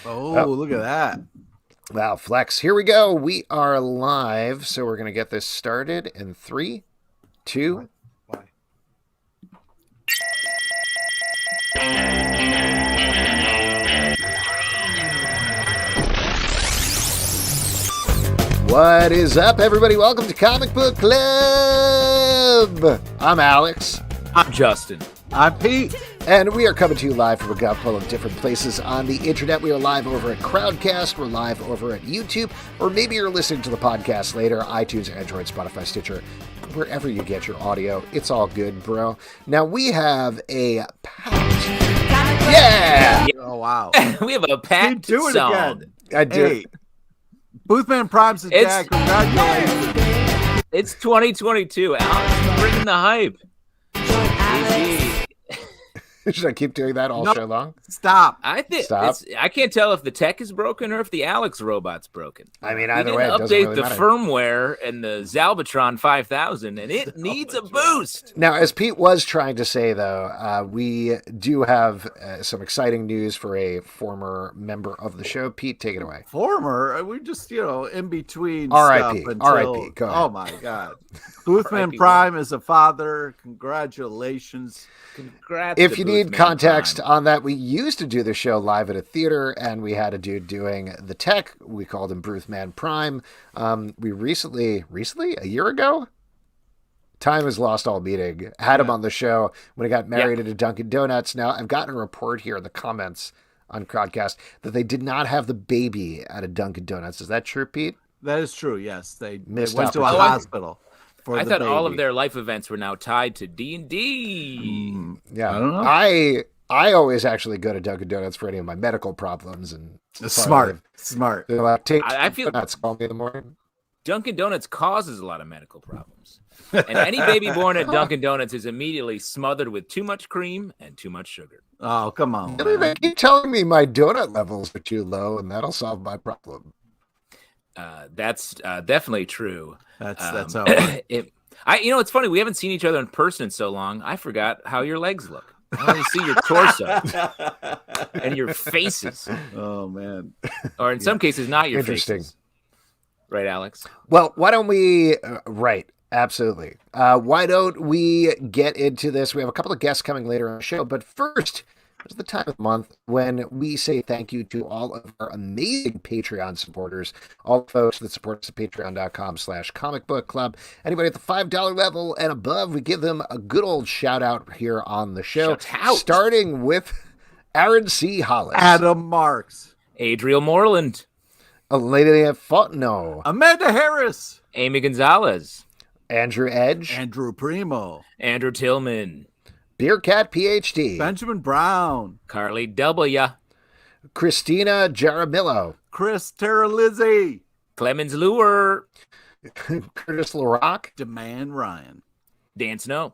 Oh, look at that. Wow, Flex. Here we go. We are live, so we're going to get this started in 3, 2. Why? What is up, everybody? Welcome to Comic Book Club. I'm Alex. I'm Justin. I'm Pete. And we are coming to you live from a couple of different places on the internet. We are live over at Crowdcast. We're live over at YouTube. Or maybe you're listening to the podcast later. iTunes, Android, Spotify, Stitcher. Wherever you get your audio. It's all good, bro. Now, we have a packed... Yeah! Oh, wow. We have a packed do it song. again. I do. Hey, Boothman Prime's the It's- dad. Congratulations. It's 2022. Alex, bringing the hype. GG. Should I keep doing that all No. show long? Stop. I think Stop. I can't tell if the tech is broken or if the Alex robot's broken. I mean, We either didn't way, it doesn't update really the matter. firmware and the Zalbatron 5000, and it needs a boost. Now, as Pete was trying to say, though, we do have some exciting news for a former member of the show. Pete, take it away. Former, we just, in between R.I.P.. stuff until... R.I.P.. Go ahead. Oh, my God. Boothman R.I.P. Prime is a father. Congratulations. Congrats. If to you need Boothman context Prime. on that, we used to do the show live at a theater, and we had a dude doing the tech. We called him Boothman Prime. We recently, a year ago? Time has lost all meaning. Had him on the show when he got married at a Dunkin' Donuts. Now, I've gotten a report here in the comments on Crowdcast that they did not have the baby at a Dunkin' Donuts. Is that true, Pete? That is true, yes. They Missed went to a opportunity. hospital. I thought all of their life events were now tied to D&D. Yeah. I don't know. I always actually go to Dunkin' Donuts for any of my medical problems. And Smart. They're like, take I feel- donuts, call me in the morning. Dunkin' Donuts causes a lot of medical problems. And any baby born at Dunkin' Donuts is immediately smothered with too much cream and too much sugar. Oh, come on. Really, they keep telling me my donut levels are too low, and that'll solve my problem. That's definitely true. That's Um, how it's funny. We haven't seen each other in person in so long. I forgot how your legs look. I only see your torso and your faces, Oh, man. or in some cases, not your Interesting. faces. Right, Alex? Well, why don't we? Right, absolutely. Why don't we get into this? We have a couple of guests coming later on the show, but first, it's the time of the month when we say thank you to all of our amazing Patreon supporters, all the folks that support us at patreon.com/comicbookclub. Anybody at the $5 level and above, we give them a good old shout out here on the show. Shout out. Starting with Aaron C. Hollis, Adam Marks. Adriel Moreland, Elena Fontenot, Amanda Harris. Amy Gonzalez, Andrew Edge, Andrew Primo. Andrew Tillman, Beercat PhD, Benjamin Brown. Carly W, Christina Jaramillo, Chris Terralizzi. Clemens Lure, Curtis LaRock, Demand Ryan. Dan Snow,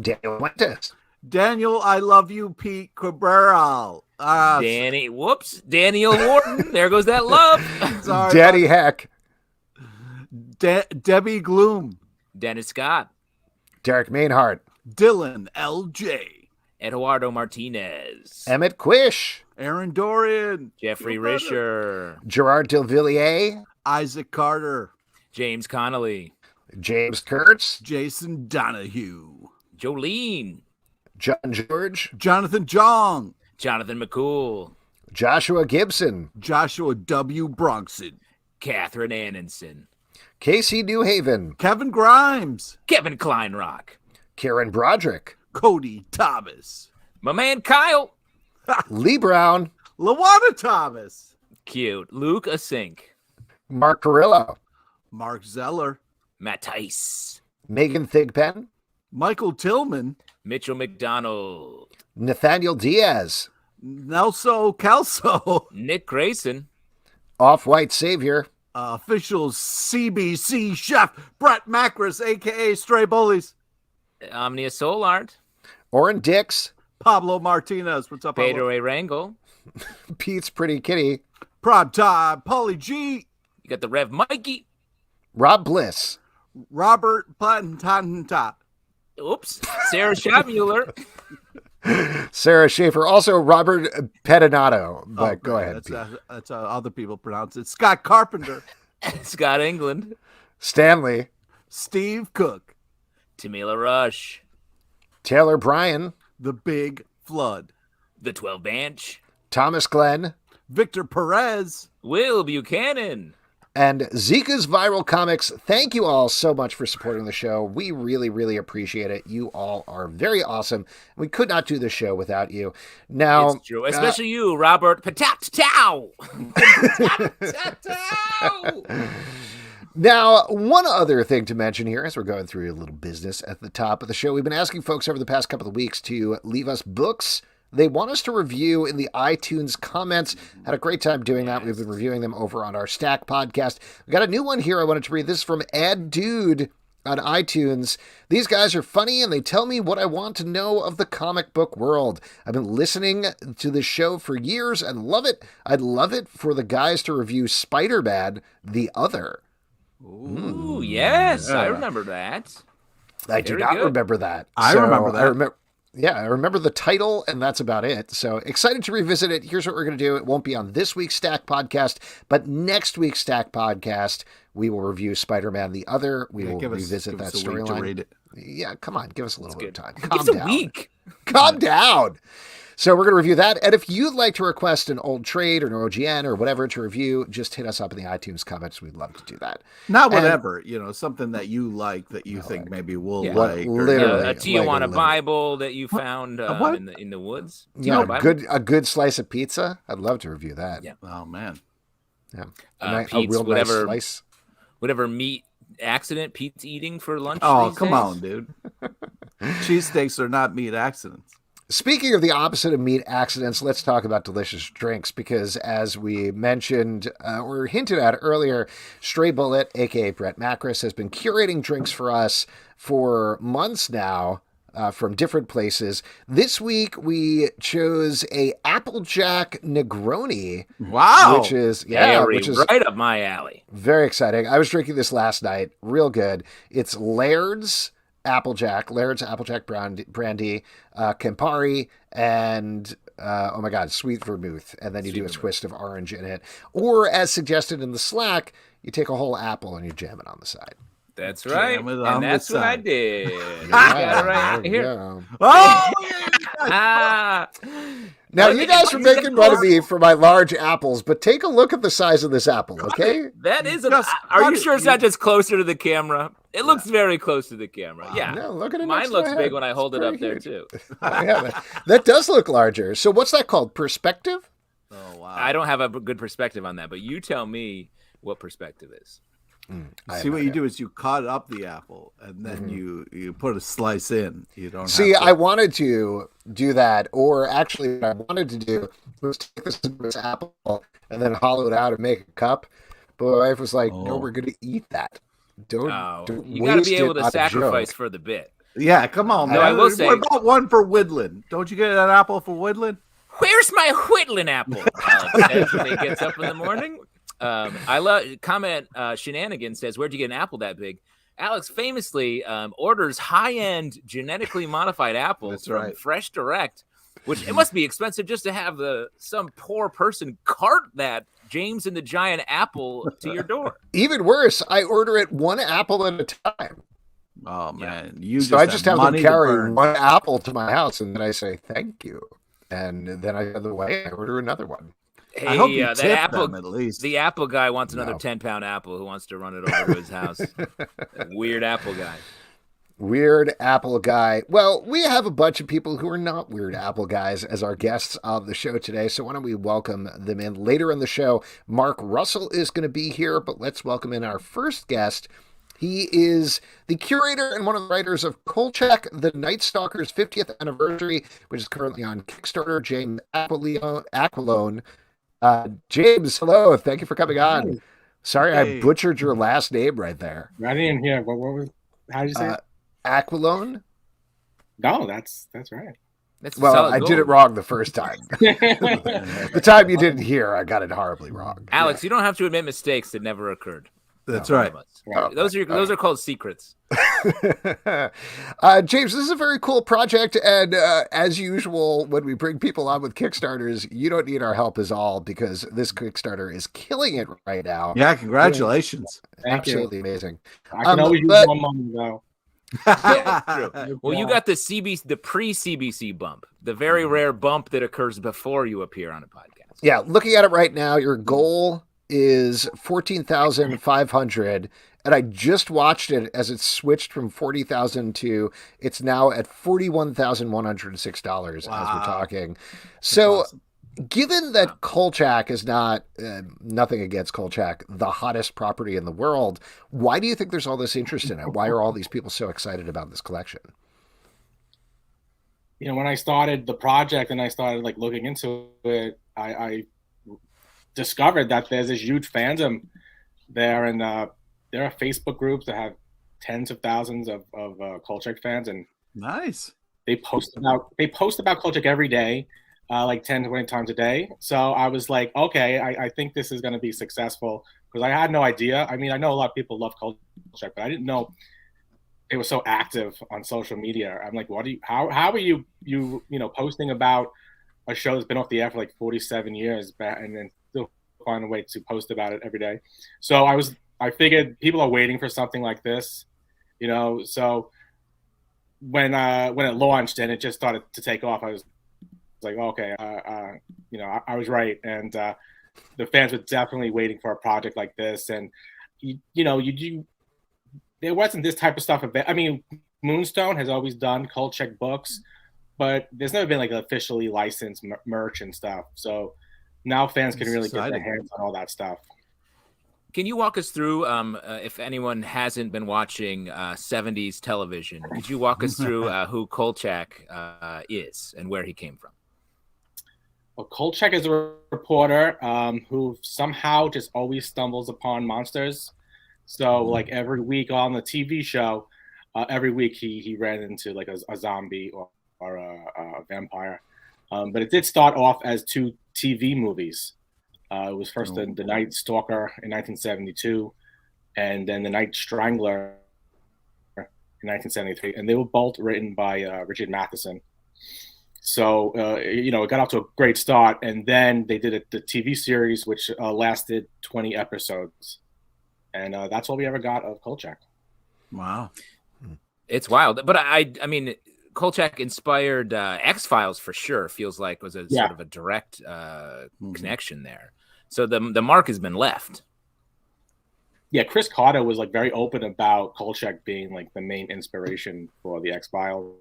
Daniel Fuentes, Daniel, I love you, Pete Cabral. Daniel Wharton. There goes that love. Sorry, Daddy Heck, Debbie Gloom. Dennis Scott, Derek Mainhart, Dylan L.J. Eduardo Martinez, Emmett Quish, Aaron Dorian. Jeffrey Feel better. Risher, Gerard Delvilliers, Isaac Carter. James Connolly, James Kurtz, Jason Donahue. Jolene, John George, Jonathan Jong. Jonathan McCool, Joshua Gibson, Joshua W. Bronxon. Catherine Annenson, Casey Newhaven, Kevin Grimes. Kevin Kleinrock, Karen Broderick, Cody Thomas. my man Kyle, Lee Brown, Lawana Thomas. cute, Luke Asink, Mark Carrillo, Mark Zeller. Matt Tice, Megan Thigpen, Michael Tillman. Mitchell McDonald, Nathaniel Diaz, Nelso Kelso. Nick Grayson, Off-White Savior, Official CBC chef Brett Macris, a.k.a. Stray Bullies. Omnia Soul Art, Oren Dix, Pablo Martinez. What's up, Pablo? Pedro A. Rangel, Pete's Pretty Kitty, Prime Time. Paulie G. you got the Rev Mikey, Rob Bliss, Robert Plantanta. oops, Sarah Schotmuller, Sarah Schaefer. Also, Robert Pedinato. But go ahead, Pete. That's how other people pronounce it. Scott Carpenter. Scott England. Stanley. Steve Cook. Tamila Rush. Taylor Bryan. The Big Flood. The 12 Bench. Thomas Glenn. Victor Perez. Will Buchanan. And Zika's Viral Comics. Thank you all so much for supporting the show. We really, really appreciate it. You all are very awesome. We could not do the show without you. Now, it's true. Especially you, Robert Patatow. Now, one other thing to mention here as we're going through a little business at the top of the show, we've been asking folks over the past couple of weeks to leave us books they want us to review in the iTunes comments. Had a great time doing that. We've been reviewing them over on our Stack podcast. We got a new one here I wanted to read. This is from Ed Dude on iTunes. These guys are funny and they tell me what I want to know of the comic book world. I've been listening to this show for years and love it. I'd love it for the guys to review Spider-Man, The Other. Ooh, yes. I remember that. I do not remember that. I remember that. I remember the title, and that's about it. So excited to revisit it. Here's what we're going to do. It won't be on this week's Stack podcast, but next week's Stack podcast, we will review Spider-Man The Other. We will revisit that storyline. Yeah, come on. Give us a little bit of time. Calm down. A week. Calm down. So we're going to review that. And if you'd like to request an old trade or an OGN or whatever to review, just hit us up in the iTunes comments. We'd love to do that. Not whatever, something that you like that you think maybe we'll like. Literally. A Tijuana Bible that you found in the woods. Yeah, a good slice of pizza. I'd love to review that. Yeah. Oh, man. Yeah. Pete's, a real nice slice. Whatever meat accident Pete's eating for lunch. Oh, come on, dude. Cheesesteaks are not meat accidents. Speaking of the opposite of meat accidents, let's talk about delicious drinks because as we mentioned or hinted at earlier, Stray Bullet, a.k.a. Brett Macris, has been curating drinks for us for months now from different places. This week, we chose a Applejack Negroni. Wow. Which is right up my alley. Very exciting. I was drinking this last night. Real good. It's Laird's Applejack brandy, Campari, and oh my God, sweet vermouth. And then you do a twist of orange in it. Or as suggested in the Slack, you take a whole apple and you jam it on the side. That's right. And that's what I did. Yeah, right here. Oh! Now, you guys are making fun of me for my large apples, but take a look at the size of this apple, okay? That is are you sure it's not just closer to the camera? It looks very close to the camera. Yeah. No, look at it. Mine looks big when I hold it up there, too. Yeah, that does look larger. So what's that called? Perspective? Oh, wow. I don't have a good perspective on that, but you tell me what perspective is. See, what you do is you cut up the apple and then you put a slice in. You don't see. I wanted to do that, or actually, what I wanted to do was take this apple and then hollow it out and make a cup. But my wife was like, "No, we're going to eat that. Don't you got to be able to sacrifice for the bit." Yeah, come on. No, I will say, what about one for Woodland? Don't you get an apple for Woodland? Where's my Whitland apple? Alex says when he gets up in the morning. I love Shenanigans says, "Where'd you get an apple that big?" Alex famously orders high-end genetically modified apples from Fresh Direct, which it must be expensive just to have some poor person cart that James and the Giant apple to your door. Even worse, I order it one apple at a time. Oh man, I just have them carry one apple to my house, and then I say thank you, and then I go the way I order another one. Hey, I hope you that tip apple, them at least. The apple guy wants another 10-pound apple who wants to run it over to his house. Weird apple guy. Weird apple guy. Well, we have a bunch of people who are not weird apple guys as our guests on the show today, so why don't we welcome them in. Later in the show, Mark Russell is going to be here, but let's welcome in our first guest. He is the curator and one of the writers of Kolchak The Night Stalker's 50th anniversary, which is currently on Kickstarter. James Aquilone. James, hello. Thank you for coming on. Sorry, I butchered your last name right there. I didn't hear. What was? How did you say it? Aquilone? No, that's right. I did it wrong the first time. The time you didn't hear, I got it horribly wrong. Alex, you don't have to admit mistakes that never occurred. That's None right. of us. Right. Those are called secrets. James, this is a very cool project, and as usual, when we bring people on with Kickstarters, you don't need our help at all because this Kickstarter is killing it right now. Yeah, congratulations. Thank you. Absolutely amazing. I can always use more money though. Yeah, true. Well, you got the pre-CBC bump, the very rare bump that occurs before you appear on a podcast. Yeah, looking at it right now, your goal is 14,500, and I just watched it as it switched from 40,000 to it's now at $41,106 as we're talking. So, awesome. Given that Kolchak is not, nothing against Kolchak, the hottest property in the world, why do you think there's all this interest in it? Why are all these people so excited about this collection? You know, when I started the project and I started like looking into it, I discovered that there's this huge fandom there, and there are Facebook groups that have tens of thousands of Kolchak fans, and Nice. they post about Kolchak every day, like 10 to 20 times a day. So I was like, okay, I think this is going to be successful, because I had no idea. I mean, I know a lot of people love Kolchak, but I didn't know it was so active on social media. I'm like, how are you posting about a show that's been off the air for like 47 years and then still find a way to post about it every day? So I figured people are waiting for something like this, so when it launched and it just started to take off, I was like, okay, I was right. And the fans were definitely waiting for a project like this. And, there wasn't this type of stuff. I mean, Moonstone has always done Kolchak books, but there's never been like officially licensed merch and stuff. So now fans can really get their hands on all that stuff. Can you walk us through, if anyone hasn't been watching 70s television, could you walk us through who Kolchak is and where he came from? Well, Kolchak is a reporter who somehow just always stumbles upon monsters. So like every week on the TV show, every week he ran into like a zombie or a vampire. But it did start off as 2 TV movies. It was first the Night Stalker in 1972, and then the Night Strangler in 1973, and they were both written by Richard Matheson. So it got off to a great start, and then they did the TV series, which lasted 20 episodes, and that's all we ever got of Kolchak. Wow, it's wild. But I mean, Kolchak inspired X-Files for sure. Feels like was a sort of a direct connection there. So the mark has been left. Yeah, Chris Carter was like very open about Kolchak being like the main inspiration for the X-Files.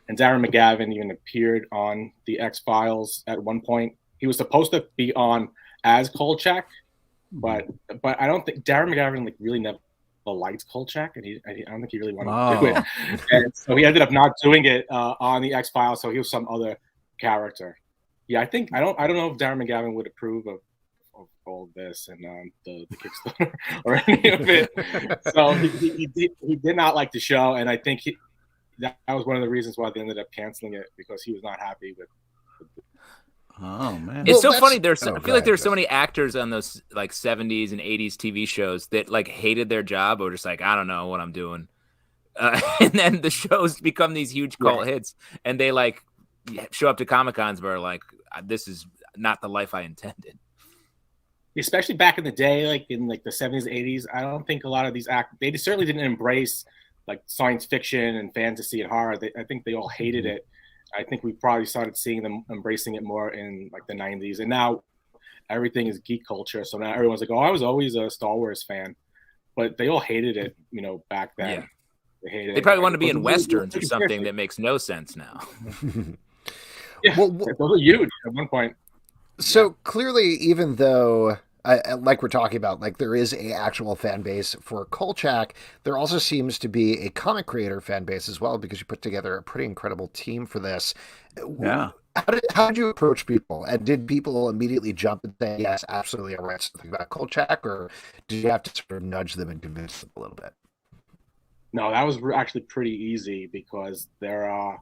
And Darren McGavin even appeared on the X-Files at one point. He was supposed to be on as Kolchak, but I don't think Darren McGavin like really never liked Kolchak, and I don't think he really wanted to do it. And so he ended up not doing it on the X-Files. So he was some other character. Yeah, I don't know if Darren McGavin would approve of all of this and the Kickstarter or any of it. So he did not like the show, and I think that was one of the reasons why they ended up canceling it, because he was not happy with Oh man, it's so funny. I feel like there's so many actors on those like 70s and 80s TV shows that like hated their job or just like, I don't know what I'm doing, and then the shows become these huge cult hits, and they like show up to Comic-Cons where like, this is not the life I intended. Especially back in the day, like in like the 70s, 80s, I don't think a lot of these actors, they certainly didn't embrace like science fiction and fantasy and horror. I think they all hated it. I think we probably started seeing them embracing it more in like the 90s. And now everything is geek culture. So now everyone's like, oh, I was always a Star Wars fan. But they all hated it, back then. Yeah. They hated it. They probably want to be in Westerns or something that makes no sense now. Yeah, those are huge at one point. So clearly, even though, like we're talking about, like there is a actual fan base for Kolchak, there also seems to be a comic creator fan base as well, because you put together a pretty incredible team for this. Yeah. How did you approach people? And did people immediately jump and say, yes, absolutely, I write something about Kolchak, or did you have to sort of nudge them and convince them a little bit? No, that was actually pretty easy, because there are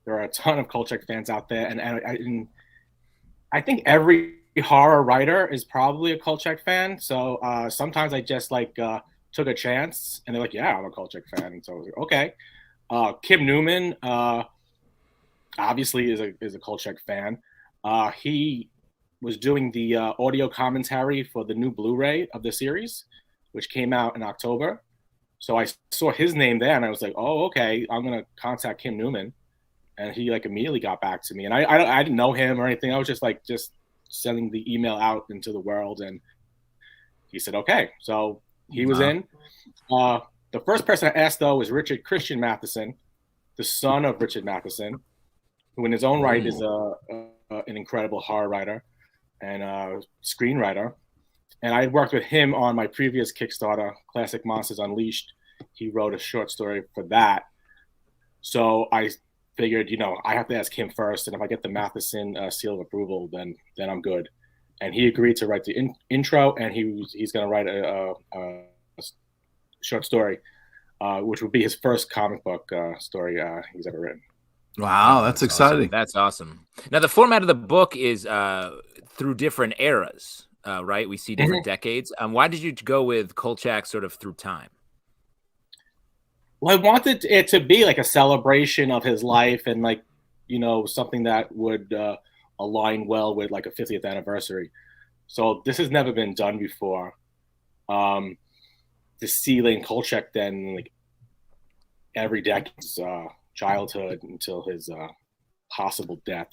a ton of Kolchak fans out there, and I think every horror writer is probably a Kolchak fan. So sometimes I just like took a chance, and they're like, "Yeah, I'm a Kolchak fan." And so I was like, "Okay." Kim Newman obviously is a Kolchak fan. He was doing the audio commentary for the new Blu-ray of the series, which came out in October. So I saw his name there, and I was like, "Oh, okay. I'm gonna contact Kim Newman." And he like immediately got back to me, and I didn't know him or anything. I was just sending the email out into the world, and he said, "Okay." So he was in. The first person I asked though was Richard Christian Matheson, the son of Richard Matheson, who in his own right is an incredible horror writer and screenwriter. And I had worked with him on my previous Kickstarter, Classic Monsters Unleashed. He wrote a short story for that. So I figured, I have to ask him first. And if I get the Matheson seal of approval, then I'm good. And he agreed to write the intro, and he's going to write a short story, which would be his first comic book story he's ever written. Wow, that's exciting. Awesome. That's awesome. Now, the format of the book is through different eras. Right, we see different decades. Why did you go with Kolchak sort of through time? Well, I wanted it to be like a celebration of his life, and something that would align well with like a 50th anniversary. So this has never been done before. To see Lane Kolchak then like every decade's childhood until his possible death.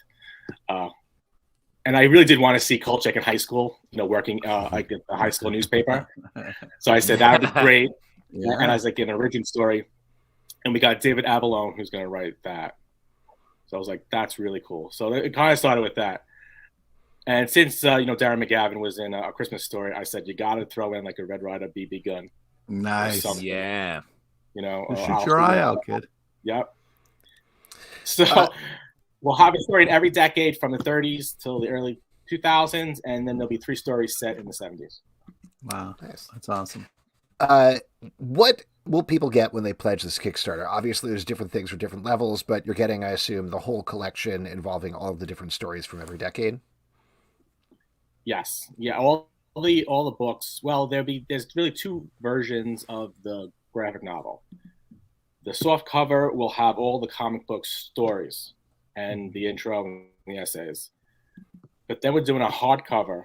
And I really did want to see Kolchak in high school, working like at the high school newspaper. So I said that would be great. Yeah. And I was like, an origin story. And we got David Aquilone, who's going to write that. So I was like, that's really cool. So it kind of started with that. And since, Darren McGavin was in A Christmas Story, I said, you got to throw in like a Red Ryder BB gun. Nice. Yeah. Shoot your eye out, kid. Yep. So... we'll have a story in every decade from the 30s till the early 2000s, and then there'll be 3 stories set in the 70s. Wow, nice. That's awesome. What will people get when they pledge this Kickstarter? Obviously, there's different things for different levels, but you're getting, I assume, the whole collection involving all of the different stories from every decade. Yes, yeah, all the books. Well, there's really 2 versions of the graphic novel. The soft cover will have all the comic book stories and the intro and the essays. But then we're doing a hardcover,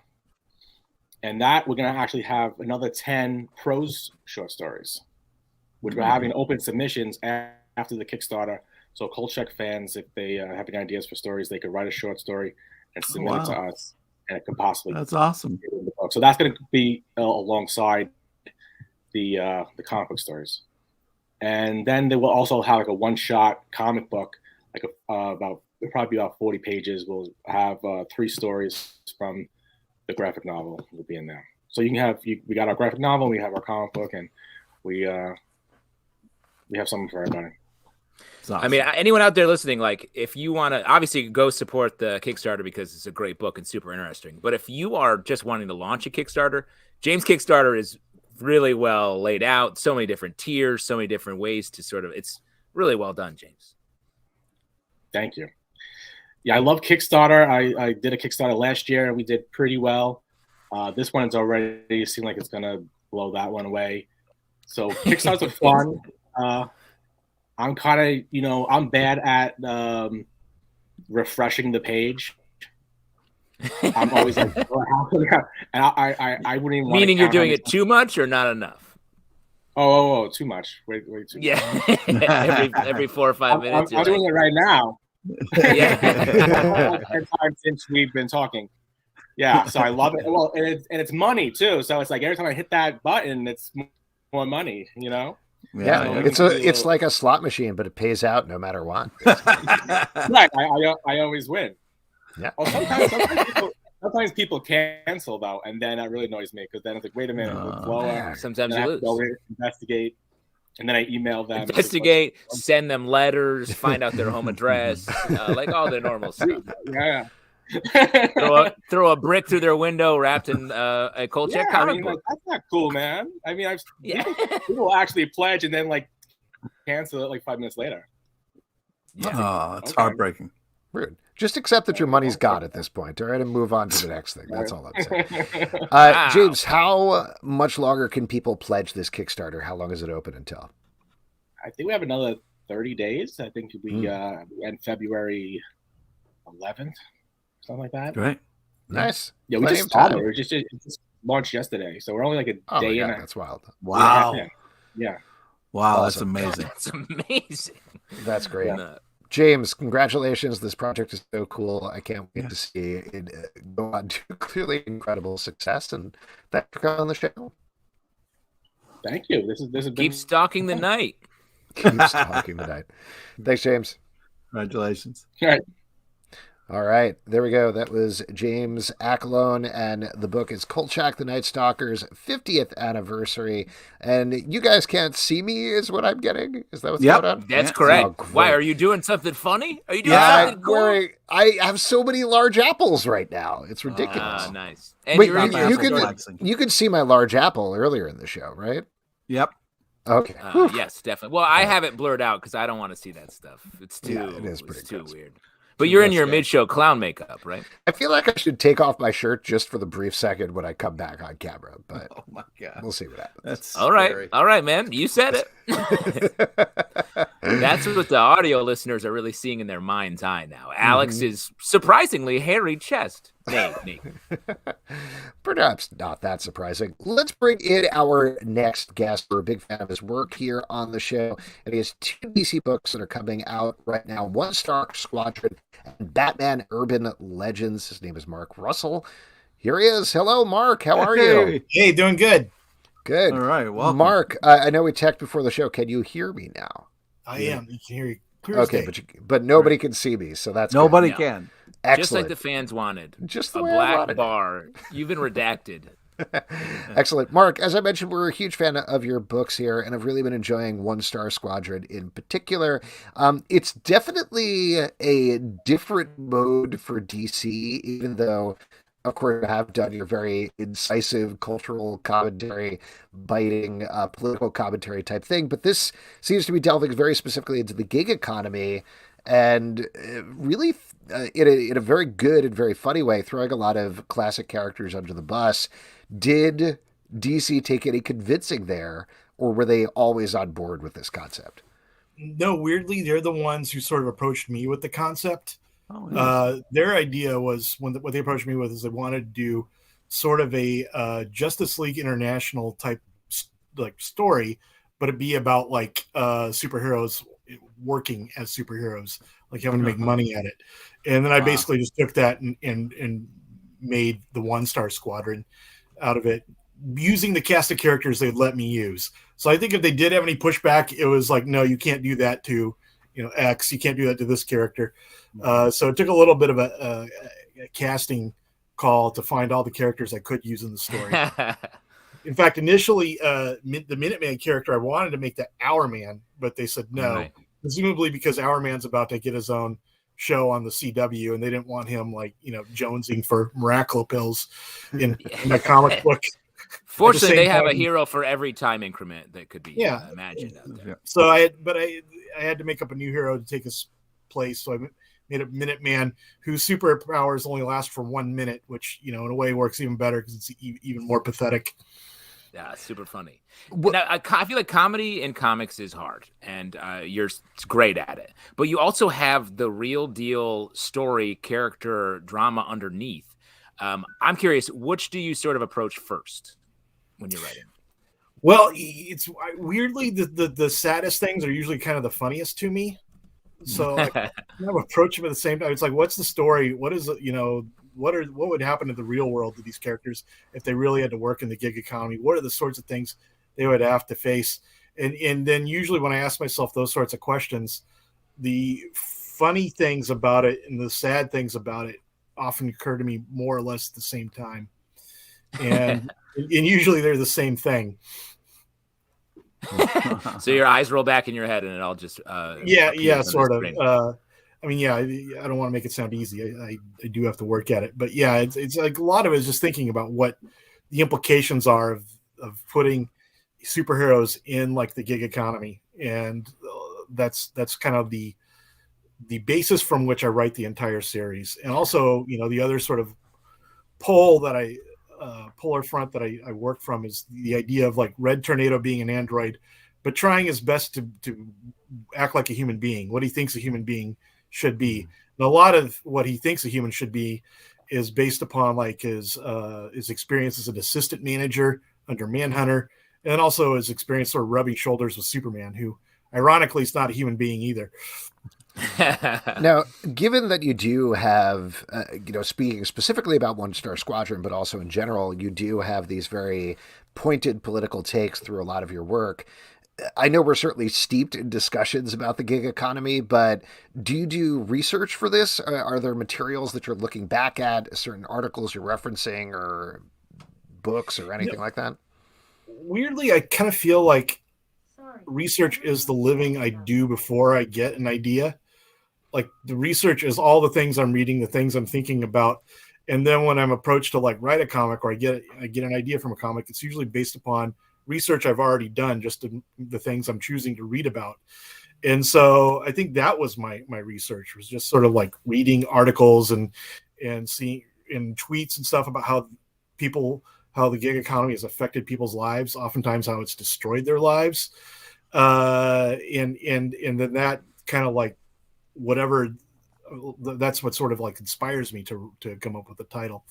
and that we're going to actually have another 10 prose short stories, which we're having open submissions after the Kickstarter. So Kolchak fans, if they have any ideas for stories, they could write a short story and submit it to us, and it could possibly. That's awesome. So that's going to be alongside the comic book stories. And then they will also have like a one-shot comic book, like probably about 40 pages. We'll have 3 stories from the graphic novel will be in there. So we got our graphic novel, we have our comic book, and we have something for everybody. Awesome. I mean, anyone out there listening, like if you want to, obviously go support the Kickstarter because it's a great book and super interesting. But if you are just wanting to launch a Kickstarter, James' Kickstarter is really well laid out. So many different tiers, so many different ways to it's really well done, James. Thank you. Yeah, I love Kickstarter. I did a Kickstarter last year and we did pretty well. This one's already seemed like it's going to blow that one away. So Kickstarters are fun. I'm kind of, I'm bad at refreshing the page. I'm always like, and I wouldn't even. Meaning you're doing it too much or not enough? Oh, too much. Way too much. Yeah, every 4 or 5 minutes. I'm doing it right now. Yeah. Time since we've been talking. Yeah, so I love it. Well, and it's money too. So it's like every time I hit that button, it's more money. Yeah, it's like a slot machine, but it pays out no matter what. Right, I always win. Yeah. Oh, sometimes people cancel though, and then that really annoys me because then it's like, wait a minute, sometimes you lose. Go investigate, and then I email them. Investigate, send them letters, find out their home address, like all the normal stuff. Yeah. throw a brick through their window wrapped in a Kolchak comic book. That's not cool, man. I mean, people actually pledge and then like cancel it like 5 minutes later. Yeah. Oh, it's heartbreaking. Rude. Just accept that your money's gone at this point, all right, and move on to the next thing. That's all I'm saying. Wow. James, how much longer can people pledge this Kickstarter? How long is it open until? I think we have another 30 days. I think we end February 11th, something like that. Right. Nice. Yeah, we Plenty just of time. started. It just launched yesterday, so we're only like a Oh my day God, and a that's wild. Wow. yeah. Wow, that's Awesome. amazing. That's amazing. That's great. Yeah. James, congratulations. This project is so cool. I can't wait to see it go on to clearly incredible success. And thanks for coming on the show. Thank you. This has been Keep stalking the night. Keeps talking tonight. Thanks, James. Congratulations. all right. All right, there we go. That was James Aquilone, and the book is Kolchak The Night Stalker's 50th anniversary. And you guys can't see me, is what I'm getting. Is that what's Yep. going on? That's Yeah. correct. Oh, great. Why are you doing something funny? Are you doing Yeah, something cool? I have so many large apples right now. It's ridiculous. Ah, nice. And Wait, you're in you- your you sort could- of- flexing. You could see my large apple earlier in the show, right? Yep. Okay. yes, definitely. Well, I have it blurred out because I don't want to see that stuff. It's too, Yeah, it is pretty it's too gross. weird. But you're in gross, your yeah. mid-show clown makeup, right? I feel like I should take off my shirt just for the brief second when I come back on camera, but Oh my God. we'll see what happens. That's All right, scary. all right, man. You said it. That's what the audio listeners are really seeing in their mind's eye now. Alex's surprisingly hairy chest. Nate. Perhaps not that surprising. Let's bring in our next guest. We're a big fan of his work here on the show, and he has 2 DC books that are coming out right now: One Star Squadron and Batman Urban Legends. His name is Mark Russell. Here he is. Hello, Mark. How are you? Hey, doing good. Good. All right. Welcome. Mark, I know we checked before the show. Can you hear me now? I am. You can hear you clear as Okay, day. but nobody can see me, so that's Nobody No. can. good. Just like Excellent. the fans wanted. Just the A way I black wanted it. bar. You've been redacted. Excellent. Mark, as I mentioned, we're a huge fan of your books here, and I've really been enjoying One Star Squadron in particular. It's definitely a different mode for DC, even though, of course, you have done your very incisive cultural commentary, biting political commentary type thing. But this seems to be delving very specifically into the gig economy and really in a very good and very funny way, throwing a lot of classic characters under the bus. Did DC take any convincing there, or were they always on board with this concept? No, weirdly, they're the ones who sort of approached me with the concept. Oh, nice. Their idea was what they approached me with is they wanted to do sort of a Justice League International type like story, but it'd be about like superheroes working as superheroes, like having to make money at it. And then I basically just took that and made the One Star Squadron out of it, using the cast of characters they'd let me use. So I think if they did have any pushback, it was like, no, you can't do that to, X. You can't do that to this character. So it took a little bit of a casting call to find all the characters I could use in the story. In fact, initially, the Minuteman character, I wanted to make that Hourman, but they said no, Right. presumably because Hourman's about to get his own show on the CW, and they didn't want him jonesing for Miracle pills in my comic book. Fortunately, they have a time- hero for every time increment that could be Yeah. imagined out there. So I had to make up a new hero to take his place. So I made a Minuteman whose superpowers only last for 1 minute, which in a way works even better because it's even more pathetic. Yeah, super funny. What- Now, I feel like comedy in comics is hard, and you're great at it. But you also have the real deal story, character, drama underneath. I'm curious, which do you sort of approach first when you're writing? Well, it's weirdly the saddest things are usually kind of the funniest to me. So I kind of approach them at the same time. It's like, what's the story? What is it? What would happen in the real world to these characters if they really had to work in the gig economy? What are the sorts of things they would have to face? And then usually when I ask myself those sorts of questions, the funny things about it and the sad things about it often occur to me more or less at the same time. And usually they're the same thing. So your eyes roll back in your head, and it all just Yeah, appears on the sort of. screen. I don't want to make it sound easy. I do have to work at it, but yeah, it's like a lot of it is just thinking about what the implications are of putting superheroes in like the gig economy, and that's kind of the the basis from which I write the entire series. And also, the other sort of polar front that I work from is the idea of like Red Tornado being an android, but trying his best to act like a human being, what he thinks a human being should be. And a lot of what he thinks a human should be is based upon like his experience as an assistant manager under Manhunter, and also his experience sort of rubbing shoulders with Superman, who ironically is not a human being either. Now, given that you do have, speaking specifically about One Star Squadron, but also in general, you do have these very pointed political takes through a lot of your work. I know we're certainly steeped in discussions about the gig economy, but do you do research for this? Are there materials that you're looking back at, certain articles you're referencing, or books or anything like that? Weirdly, I kind of feel like research is the living I do before I get an idea. Like the research is all the things I'm reading, the things I'm thinking about. And then when I'm approached to like write a comic or I get an idea from a comic, it's usually based upon research I've already done, just the things I'm choosing to read about. And so I think that was my research, was just sort of like reading articles and seeing in tweets and stuff about how the gig economy has affected people's lives, oftentimes how it's destroyed their lives. And then that kind of like whatever, that's what sort of like inspires me to come up with the title.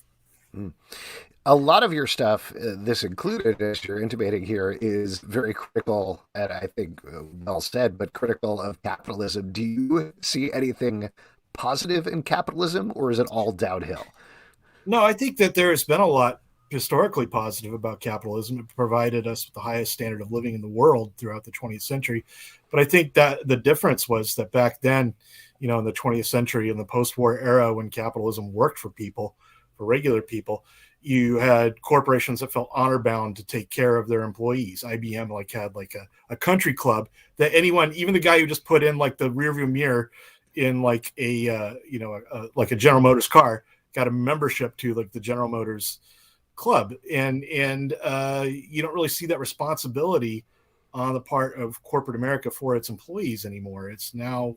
A lot of your stuff, this included, as you're intimating here, is very critical, and I think well said, but critical of capitalism. Do you see anything positive in capitalism, or is it all downhill? No, I think that there has been a lot historically positive about capitalism. It provided us with the highest standard of living in the world throughout the 20th century. But I think that the difference was that back then, in the 20th century, in the post-war era, when capitalism worked for people, for regular people, you had corporations that felt honor bound to take care of their employees. IBM had a country club that anyone, even the guy who just put in like the rearview mirror in like a General Motors car, got a membership to like the General Motors club. And you don't really see that responsibility on the part of corporate America for its employees anymore.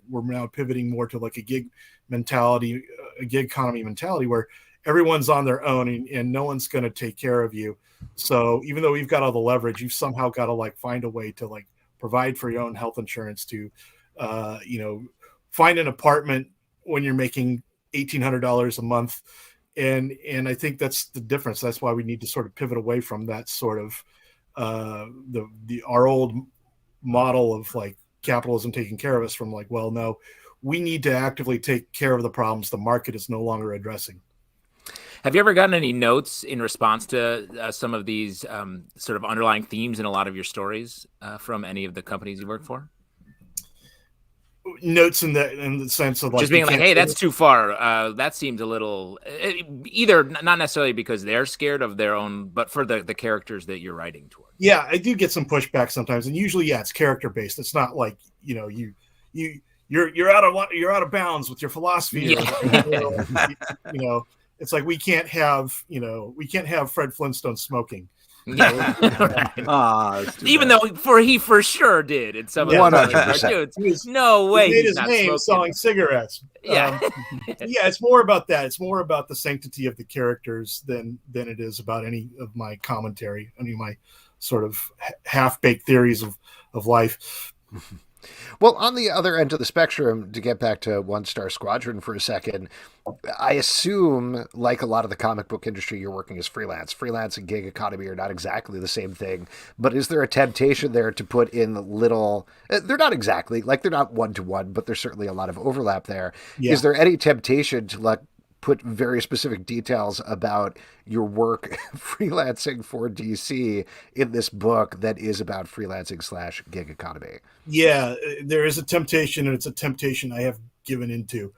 We're now pivoting more to like a gig mentality, a gig economy mentality, where everyone's on their own and no one's going to take care of you. So even though we've got all the leverage, you've somehow got to like find a way to like provide for your own health insurance, to, find an apartment when you're making $1,800 a month. And I think that's the difference. That's why we need to sort of pivot away from that sort of our old model of like capitalism taking care of us, from like, well, no, we need to actively take care of the problems the market is no longer addressing. Have you ever gotten any notes in response to some of these sort of underlying themes in a lot of your stories from any of the companies you work for? Notes in the sense of like just being like, hey, that's too far. That seems a little either not necessarily because they're scared of their own, but for the characters that you're writing toward. Yeah, I do get some pushback sometimes, and usually, it's character based. It's not like you're out of bounds with your philosophy. Yeah. It's like we can't have Fred Flintstone smoking. Yeah. Right. Even though he for sure did in some of the 100%. No way. He made his name selling cigarettes. Yeah. It's more about that. It's more about the sanctity of the characters than it is about any of my commentary, any of my sort of half-baked theories of life. Well, on the other end of the spectrum, to get back to One Star Squadron for a second, I assume, like a lot of the comic book industry, you're working as freelance. Freelance and gig economy are not exactly the same thing, but is there a temptation there to put in little, they're not exactly, like they're not one-to-one, but there's certainly a lot of overlap there. Yeah. Is there any temptation to put very specific details about your work freelancing for DC in this book that is about freelancing / gig economy? Yeah, there is a temptation, and it's a temptation I have given into.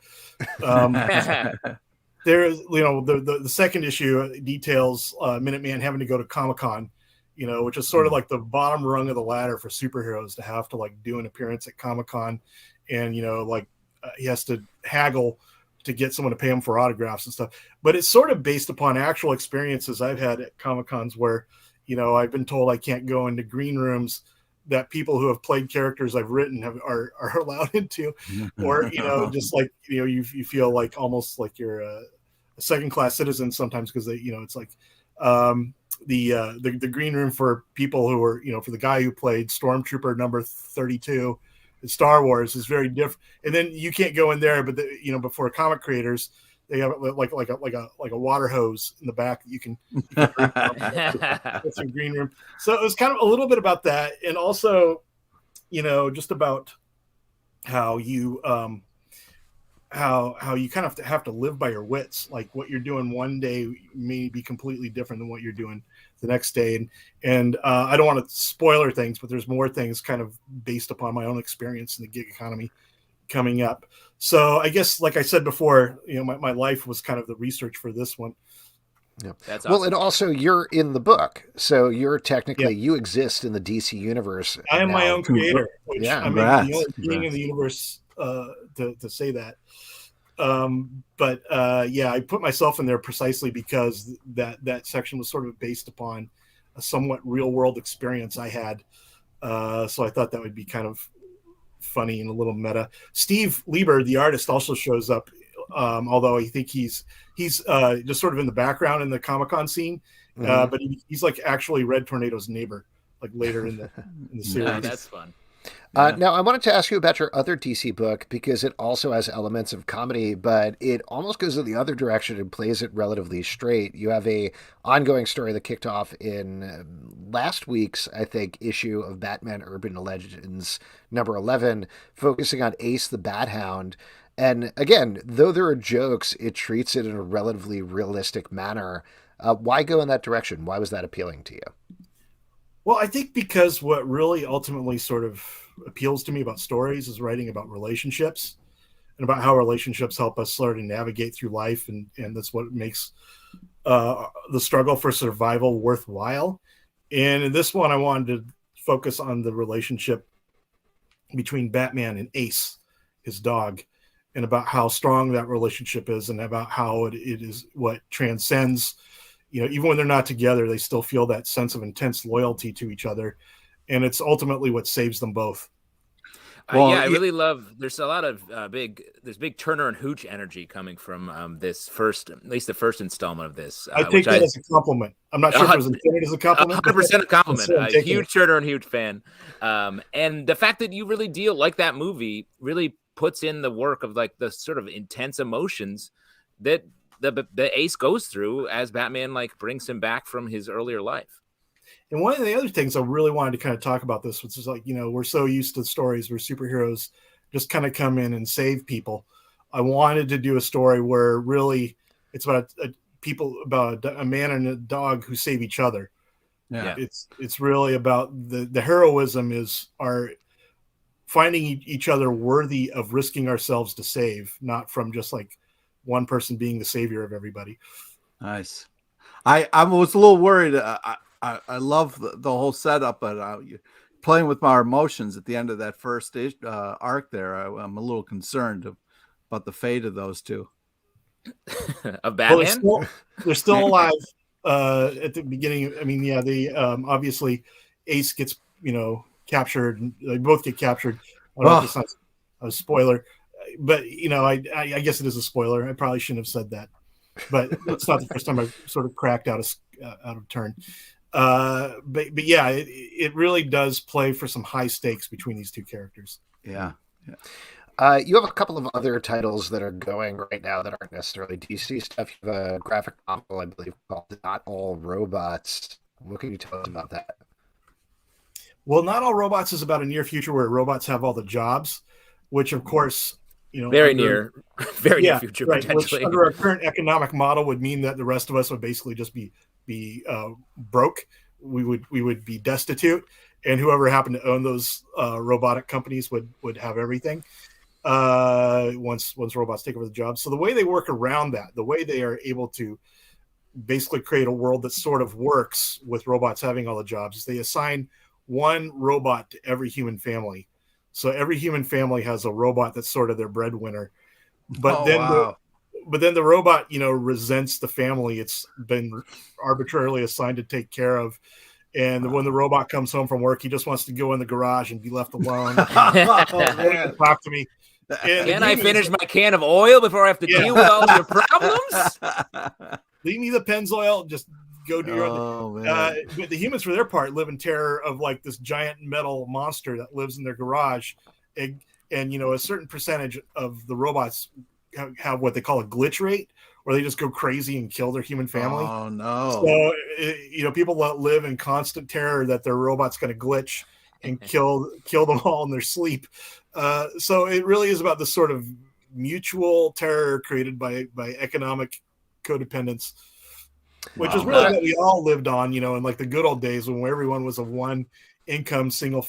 There is, the second issue details Minuteman having to go to Comic-Con, which is sort of like the bottom rung of the ladder for superheroes to have to like do an appearance at Comic-Con, and he has to haggle to get someone to pay him for autographs and stuff. But it's sort of based upon actual experiences I've had at Comic-Cons where, I've been told I can't go into green rooms that people who have played characters I've written are allowed into, or just like you feel like almost like you're a second class citizen sometimes because they it's like the green room for people who are for the guy who played Stormtrooper number 32 in Star Wars is very different, and then you can't go in there, but but for comic creators they have like a water hose in the back that you can drink from. Some green room. So it was kind of a little bit about that, and also just about how you how you kind of have to live by your wits. Like what you're doing one day may be completely different than what you're doing the next day. And I don't want to spoiler things, but there's more things kind of based upon my own experience in the gig economy coming up. So I guess, like I said before, my life was kind of the research for this one. Yeah. That's well, awesome. and also you're in the book, so you're technically you exist in the DC universe. I am my own creator, which I'm the only being in the universe to say that. But I put myself in there precisely because that section was sort of based upon a somewhat real world experience I had. So I thought that would be kind of funny and a little meta. Steve Lieber, the artist, also shows up, although I think he's just sort of in the background in the Comic-Con scene, but he's like actually Red Tornado's neighbor, like later in the series. Oh, that's fun. Now, I wanted to ask you about your other DC book because it also has elements of comedy, but it almost goes in the other direction and plays it relatively straight. You have a ongoing story that kicked off in last week's, I think, issue of Batman Urban Legends number 11, focusing on Ace the Bat Hound. And again, though there are jokes, it treats it in a relatively realistic manner. Why go in that direction? Why was that appealing to you? Well, I think because what really ultimately sort of appeals to me about stories is writing about relationships and about how relationships help us sort of navigate through life. And that's what makes the struggle for survival worthwhile. And in this one, I wanted to focus on the relationship between Batman and Ace, his dog, and about how strong that relationship is and about how it is what transcends even when they're not together, they still feel that sense of intense loyalty to each other. And it's ultimately what saves them both. I really love, there's a lot of big Turner and Hooch energy coming from this first, at least the first installment of this. I take that as a compliment. I'm not sure if it was intended as a compliment. 100% a compliment. A huge Turner and Hooch fan. And the fact that you really deal, like that movie, really puts in the work of like the sort of intense emotions that the Ace goes through as Batman like brings him back from his earlier life. And one of the other things I really wanted to kind of talk about this, which is like, we're so used to stories where superheroes just kind of come in and save people. I wanted to do a story where really it's about about a man and a dog who save each other. Yeah. It's really about the heroism is our finding each other worthy of risking ourselves to save, not from just like one person being the savior of everybody. Nice. I was a little worried. I love the whole setup, but playing with my emotions at the end of that first arc there, I'm a little concerned about the fate of those two. Of Batman? Well, they're still alive at the beginning. I mean, they obviously Ace gets captured. And they both get captured. I don't know if it's not a spoiler. But I guess it is a spoiler. I probably shouldn't have said that, but it's not the first time I've sort of cracked out of turn. But yeah, it really does play for some high stakes between these two characters. Yeah. You have a couple of other titles that are going right now that aren't necessarily DC stuff. You have a graphic novel, I believe, called "Not All Robots." What can you tell us about that? Well, "Not All Robots" is about a near future where robots have all the jobs, which of course. Very near future, right, potentially. Which under our current economic model would mean that the rest of us would basically just be broke. We would be destitute, and whoever happened to own those robotic companies would have everything. Once robots take over the job. So the way they work around that, the way they are able to basically create a world that sort of works with robots having all the jobs, is they assign one robot to every human family. So every human family has a robot that's sort of their breadwinner, but then the robot, resents the family it's been arbitrarily assigned to take care of, And when the robot comes home from work, he just wants to go in the garage and be left alone. Talk to me. And can I finish my can of oil before I have to deal with all your problems? Leave me the Pennzoil. Just go do your own. But the humans, for their part, live in terror of like this giant metal monster that lives in their garage. And a certain percentage of the robots have what they call a glitch rate, where they just go crazy and kill their human family. Oh no! So people live in constant terror that their robot's going to glitch and kill them all in their sleep. So it really is about this sort of mutual terror created by economic codependence, which is really what we all lived on, in like the good old days when everyone was a one income single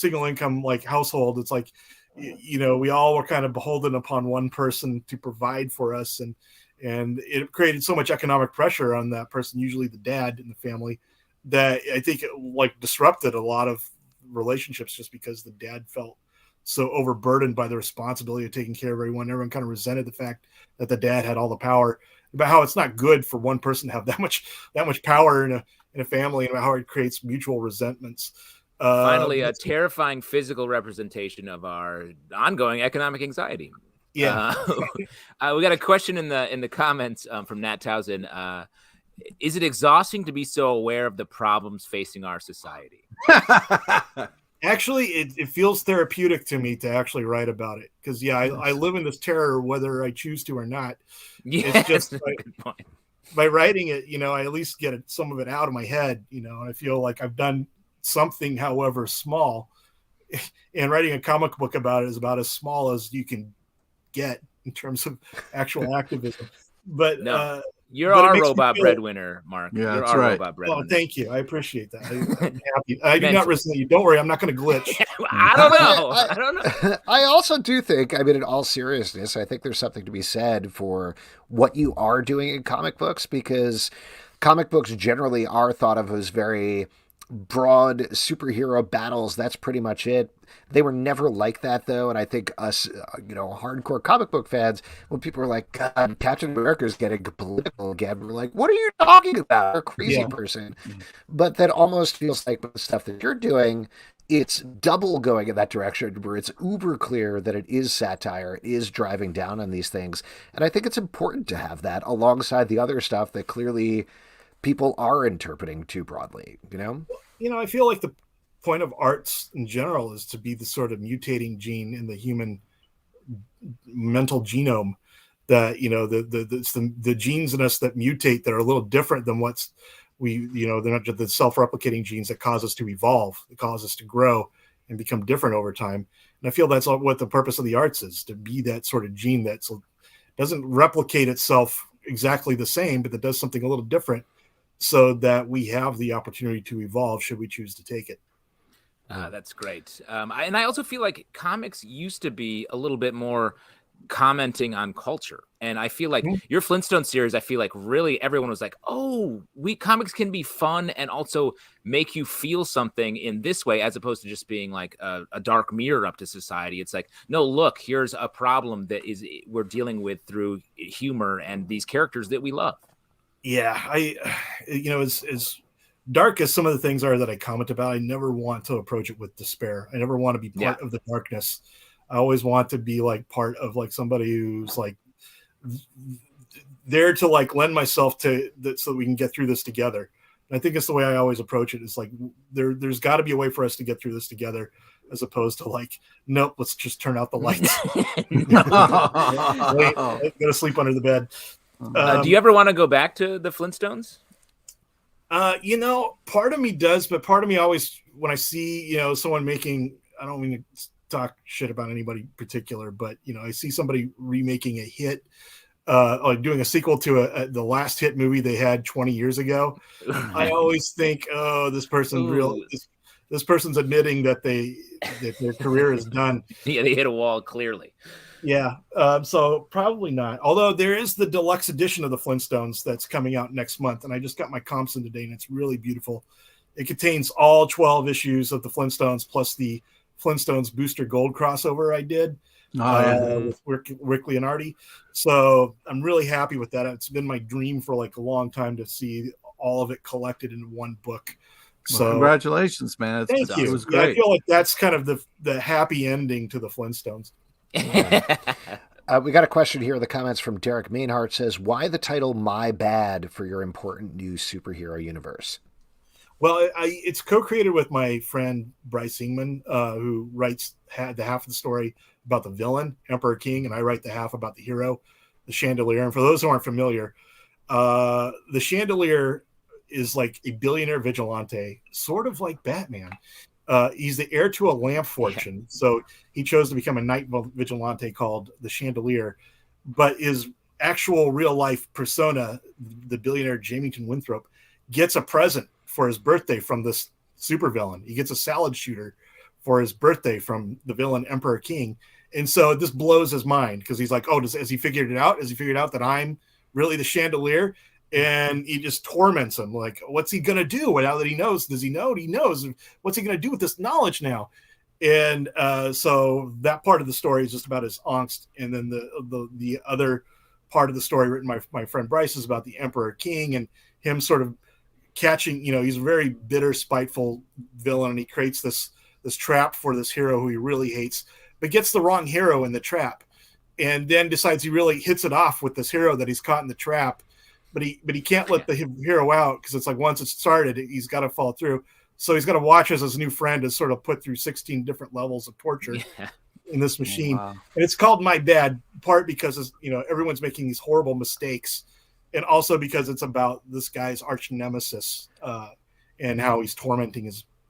income like household. It's like we all were kind of beholden upon one person to provide for us, and it created so much economic pressure on that person, usually the dad in the family, that I think it like disrupted a lot of relationships just because the dad felt so overburdened by the responsibility of taking care of everyone. Everyone kind of resented the fact that the dad had all the power, about how it's not good for one person to have that much power in a family, and how it creates mutual resentments. Finally, a terrifying physical representation of our ongoing economic anxiety. Yeah. We got a question in the comments from Nat Townsend. Is it exhausting to be so aware of the problems facing our society? Actually, it feels therapeutic to me to actually write about it, because I live in this terror whether I choose to or not. Yeah, it's just that's a good point. By writing it, I at least get some of it out of my head, and I feel like I've done something, however small. And writing a comic book about it is about as small as you can get in terms of actual activism. But no. You're our robot breadwinner, Mark. Yeah, You're that's our right. robot breadwinner. Oh, thank you. I appreciate that. I'm happy. I do not resent you. Don't worry. I'm not going to glitch. I don't know. I also do think, in all seriousness, I think there's something to be said for what you are doing in comic books, because comic books generally are thought of as very broad superhero battles. That's pretty much it. They were never like that, though, and I think us, hardcore comic book fans, when people are like, God, Captain America's getting political again, we're like, what are you talking about? You're a crazy person. But that almost feels like the stuff that you're doing, it's double going in that direction, where it's uber clear that it is satire, it is driving down on these things. And I think it's important to have that alongside the other stuff that clearly people are interpreting too broadly, I feel like the point of arts in general is to be the sort of mutating gene in the human mental genome, that the genes in us that mutate, that are a little different than they're not just the self-replicating genes that cause us to evolve, that cause us to grow and become different over time. And I feel that's what the purpose of the arts is, to be that sort of gene that doesn't replicate itself exactly the same, but that does something a little different, so that we have the opportunity to evolve should we choose to take it. That's great. And I also feel like comics used to be a little bit more commenting on culture. And I feel like your Flintstone series, I feel like really everyone was like, oh, comics can be fun and also make you feel something in this way, as opposed to just being like a dark mirror up to society. It's like, no, look, here's a problem that we're dealing with through humor and these characters that we love. Yeah, as dark as some of the things are that I comment about, I never want to approach it with despair. I never want to be part of the darkness. I always want to be like part of like somebody who's like there to like lend myself to that, so that we can get through this together. And I think it's the way I always approach it. It's like there's got to be a way for us to get through this together, as opposed to like, nope, let's just turn out the lights. Go to sleep under the bed. Do you ever want to go back to the Flintstones? Part of me does, but part of me always, when I see, someone making, I don't mean to talk shit about anybody in particular, but, I see somebody remaking a hit, or doing a sequel to the last hit movie they had 20 years ago. I always think, oh, this person this person's admitting that their career is done. Yeah, they hit a wall clearly. Yeah, so probably not. Although there is the deluxe edition of the Flintstones that's coming out next month, and I just got my comps in today, and it's really beautiful. It contains all 12 issues of the Flintstones, plus the Flintstones Booster Gold crossover I did with Rick Leonardi. So I'm really happy with that. It's been my dream for like a long time to see all of it collected in one book. So congratulations, man. thank you. It was Yeah, I great. feel like that's kind of the happy ending to the Flintstones. We got a question here in the comments from Derek Mainhart. Says, why the title My Bad for your important new superhero universe? Well, it's co-created with my friend Bryce Ingman, who writes the half of the story about the villain, Emperor King, and I write the half about the hero, the Chandelier. And for those who aren't familiar, the Chandelier is like a billionaire vigilante, sort of like Batman. He's the heir to a lamp fortune, so he chose to become a night vigilante called the Chandelier. But his actual real life persona, the billionaire Jamington Winthrop, gets a present for his birthday from this supervillain. He gets a salad shooter for his birthday from the villain Emperor King. And so this blows his mind because he's like, oh, has he figured it out? Has he figured out that I'm really the Chandelier? And he just torments him. Like, what's he going to do now that he knows? Does he know? He knows. What's he going to do with this knowledge now? And so that part of the story is just about his angst. And then the other part of the story written by my friend Bryce is about the Emperor King and him sort of catching, he's a very bitter, spiteful villain, and he creates this trap for this hero who he really hates, but gets the wrong hero in the trap, and then decides he really hits it off with this hero that he's caught in the trap, but he can't let the hero out because it's like once it's started, he's got to follow through. So he's got to watch as his new friend is sort of put through 16 different levels of torture in this machine. Wow. And it's called My Bad, part because everyone's making these horrible mistakes, and also because it's about this guy's arch nemesis and how he's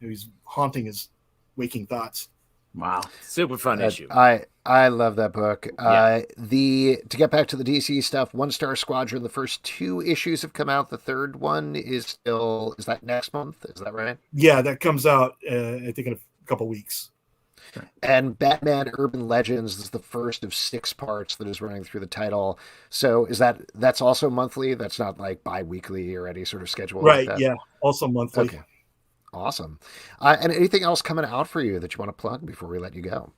he's haunting his waking thoughts. Wow. Super fun issue. I love that book. Yeah. To get back to the DC stuff, One Star Squadron, the first 2 issues have come out. The third one is that next month? Is that right? Yeah, that comes out, I think, in a couple weeks. And Batman Urban Legends is the first of 6 parts that is running through the title. So that's also monthly? That's not like bi-weekly or any sort of schedule Right, like that? yeah. Also monthly. Okay. Awesome. And anything else coming out for you that you want to plug before we let you go?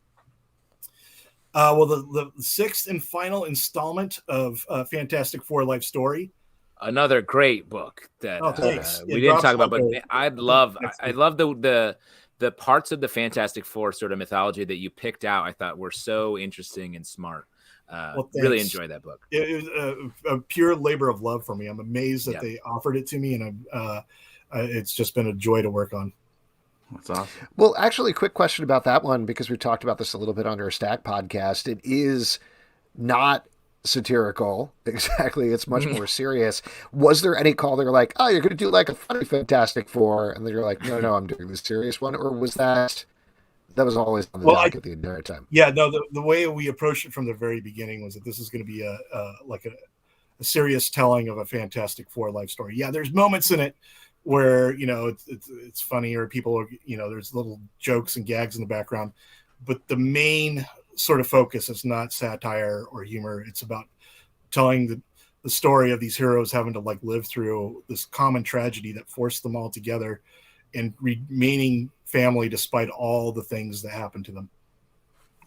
Well, the 6th and final installment of Fantastic Four Life Story. Another great book that we didn't talk about, but I love the parts of the Fantastic Four sort of mythology that you picked out. I thought were so interesting and smart. Really enjoyed that book. It was a pure labor of love for me. I'm amazed that they offered it to me, and it's just been a joy to work on. That's awesome. Well, actually, quick question about that one, because we've talked about this a little bit on our Stack podcast. It is not satirical. Exactly. It's much more serious. Was there any call they were like, oh, you're going to do like a funny Fantastic Four? And then you're like, no, I'm doing the serious one. Or was that was always on the docket the entire time? Yeah, no, the way we approached it from the very beginning was that this is going to be a serious telling of a Fantastic Four life story. Yeah, there's moments in it where it's funny, or people are, there's little jokes and gags in the background, but the main sort of focus is not satire or humor. It's about telling the story of these heroes having to live through this common tragedy that forced them all together and remaining family despite all the things that happened to them.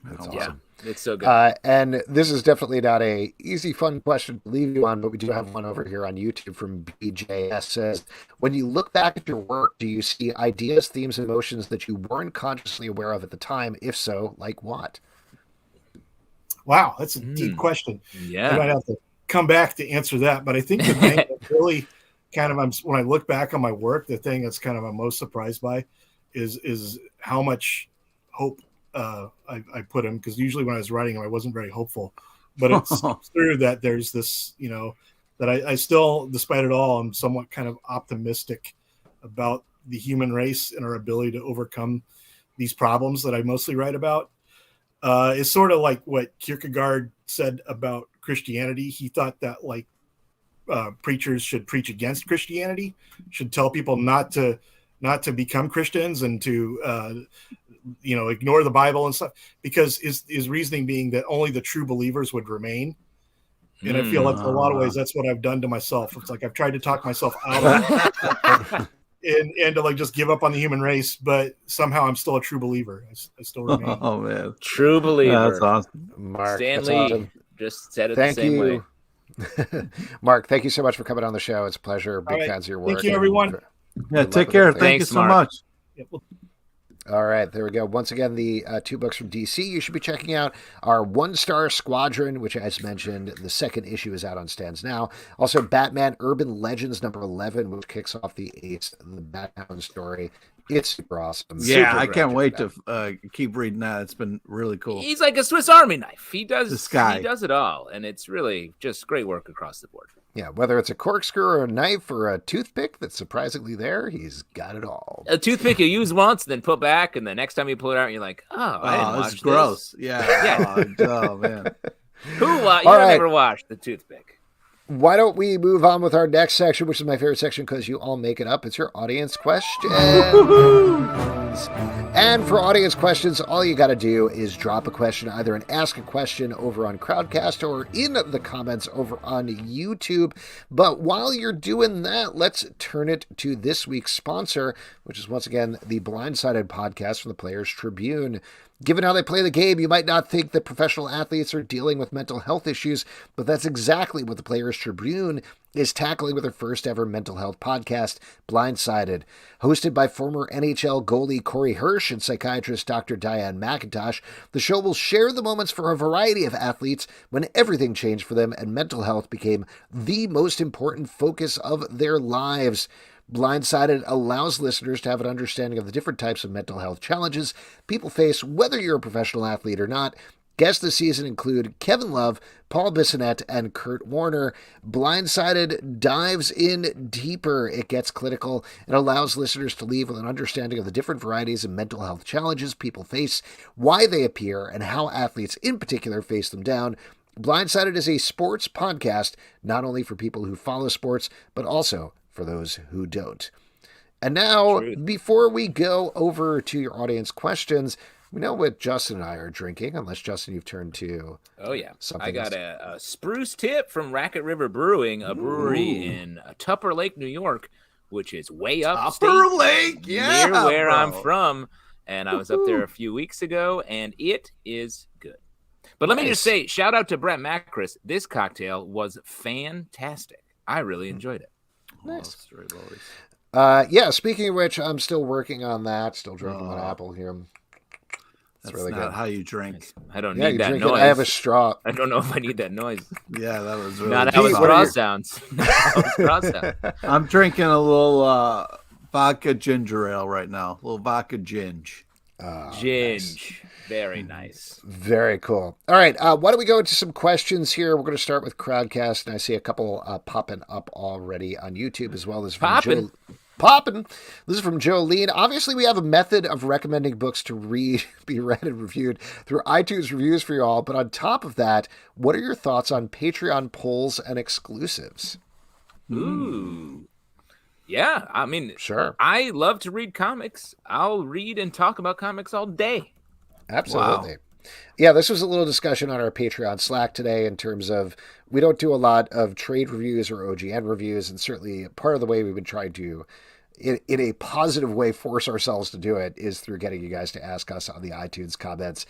That's awesome. Yeah, it's so good. And this is definitely not a easy, fun question to leave you on, but we do have one over here on YouTube from BJS. Says, when you look back at your work, do you see ideas, themes, and emotions that you weren't consciously aware of at the time? If so, like what? Wow, that's a deep question. Yeah, I might have to come back to answer that, but I think the thing that really kind of, when I look back on my work, the thing that's kind of I'm most surprised by is how much hope I put in, because usually when I was writing I wasn't very hopeful, but it's true that there's this, that I still, despite it all, I'm somewhat kind of optimistic about the human race and our ability to overcome these problems that I mostly write about. It's sort of like what Kierkegaard said about Christianity. He thought that preachers should preach against Christianity, should tell people not to become Christians and to ignore the Bible and stuff, because his reasoning being that only the true believers would remain. And I feel like in a lot of ways that's what I've done to myself. It's like I've tried to talk myself out of it and to just give up on the human race, but somehow I'm still a true believer. I still remain. Oh man, true believer. That's awesome. Mark, Stan that's Lee awesome. just said it Thank the same you. way. Mark, thank you so much for coming on the show. It's a pleasure. Big right. fans of your work. Thank you, everyone. Yeah, Good take luck with care. everything. Thank you Thanks, so Mark. much. Yeah, well, All right, there we go. Once again, the 2 books from DC. You should be checking out our 1-star Squadron, which, as mentioned, the second issue is out on stands now. Also, Batman Urban Legends number 11, which kicks off the Ace, the Batman story. It's super awesome. Yeah, Super I can't great. wait to keep reading that. It's been really cool. He's like a Swiss Army knife. He This guy. does it all, and it's really just great work across the board. Yeah, whether it's a corkscrew or a knife or a toothpick that's surprisingly there, he's got it all. A toothpick you use once, then put back, and the next time you pull it out, you're like, oh, I didn't Oh, wash this this. is gross. Yeah. Yeah. Oh, man. Who? You All right. never washed the toothpick. Why don't we move on with our next section, which is my favorite section because you all make it up. It's your audience questions. And for audience questions, all you got to do is drop a question, either an Ask a Question over on Crowdcast or in the comments over on YouTube. But while you're doing that, let's turn it to this week's sponsor, which is once again the Blindsided podcast from the Players Tribune. Given how they play the game, you might not think that professional athletes are dealing with mental health issues, but that's exactly what the Players Tribune is tackling with their first ever mental health podcast, Blindsided. Hosted by former NHL goalie Corey Hirsch and psychiatrist Dr. Diane McIntosh, the show will share the moments for a variety of athletes when everything changed for them and mental health became the most important focus of their lives. Blindsided allows listeners to have an understanding of the different types of mental health challenges people face, whether you're a professional athlete or not. Guests this season include Kevin Love, Paul Bissonnette, and Kurt Warner. Blindsided dives in deeper. It gets clinical and allows listeners to leave with an understanding of the different varieties of mental health challenges people face, why they appear, and how athletes in particular face them down. Blindsided is a sports podcast, not only for people who follow sports, but also for those who don't. And now, before we go over to your audience questions, we know what Justin and I are drinking, unless, Justin, you've turned to Oh, yeah. something I got else. a spruce tip from Racket River Brewing, a brewery in Tupper Lake, New York, which is way up Upper Lake, yeah, near where bro. I'm from. And I was up there a few weeks ago, and it is good. But let me just say, shout out to Brett Macris. This cocktail was fantastic. I really enjoyed it. Nice. Straight lollies. Yeah, speaking of which, I'm still working on that. Still drinking an apple here. That's really not good. how you drink. I don't Yeah, need you that drink noise. it. I have a straw. I don't know if I need that noise. Yeah, that was really Not how a Pete, good. what are straw your- sounds. Not how a straw sounds. I'm drinking a little vodka ginger ale right now. A little vodka ginge. Ginge. Very nice. Very cool. All right, why don't we go into some questions here? We're going to start with Crowdcast, and I see a couple popping up already on YouTube as well as from Poppin'. Poppin'. This is from Jolene. Obviously, we have a method of recommending books to be read and reviewed through iTunes reviews for you all. But on top of that, what are your thoughts on Patreon polls and exclusives? Ooh. Yeah, I mean, Sure. I love to read comics. I'll read and talk about comics all day. Absolutely. Yeah, this was a little discussion on our Patreon Slack today in terms of we don't do a lot of trade reviews or OGN reviews, and certainly part of the way we've been trying to, in a positive way, force ourselves to do it is through getting you guys to ask us on the iTunes comments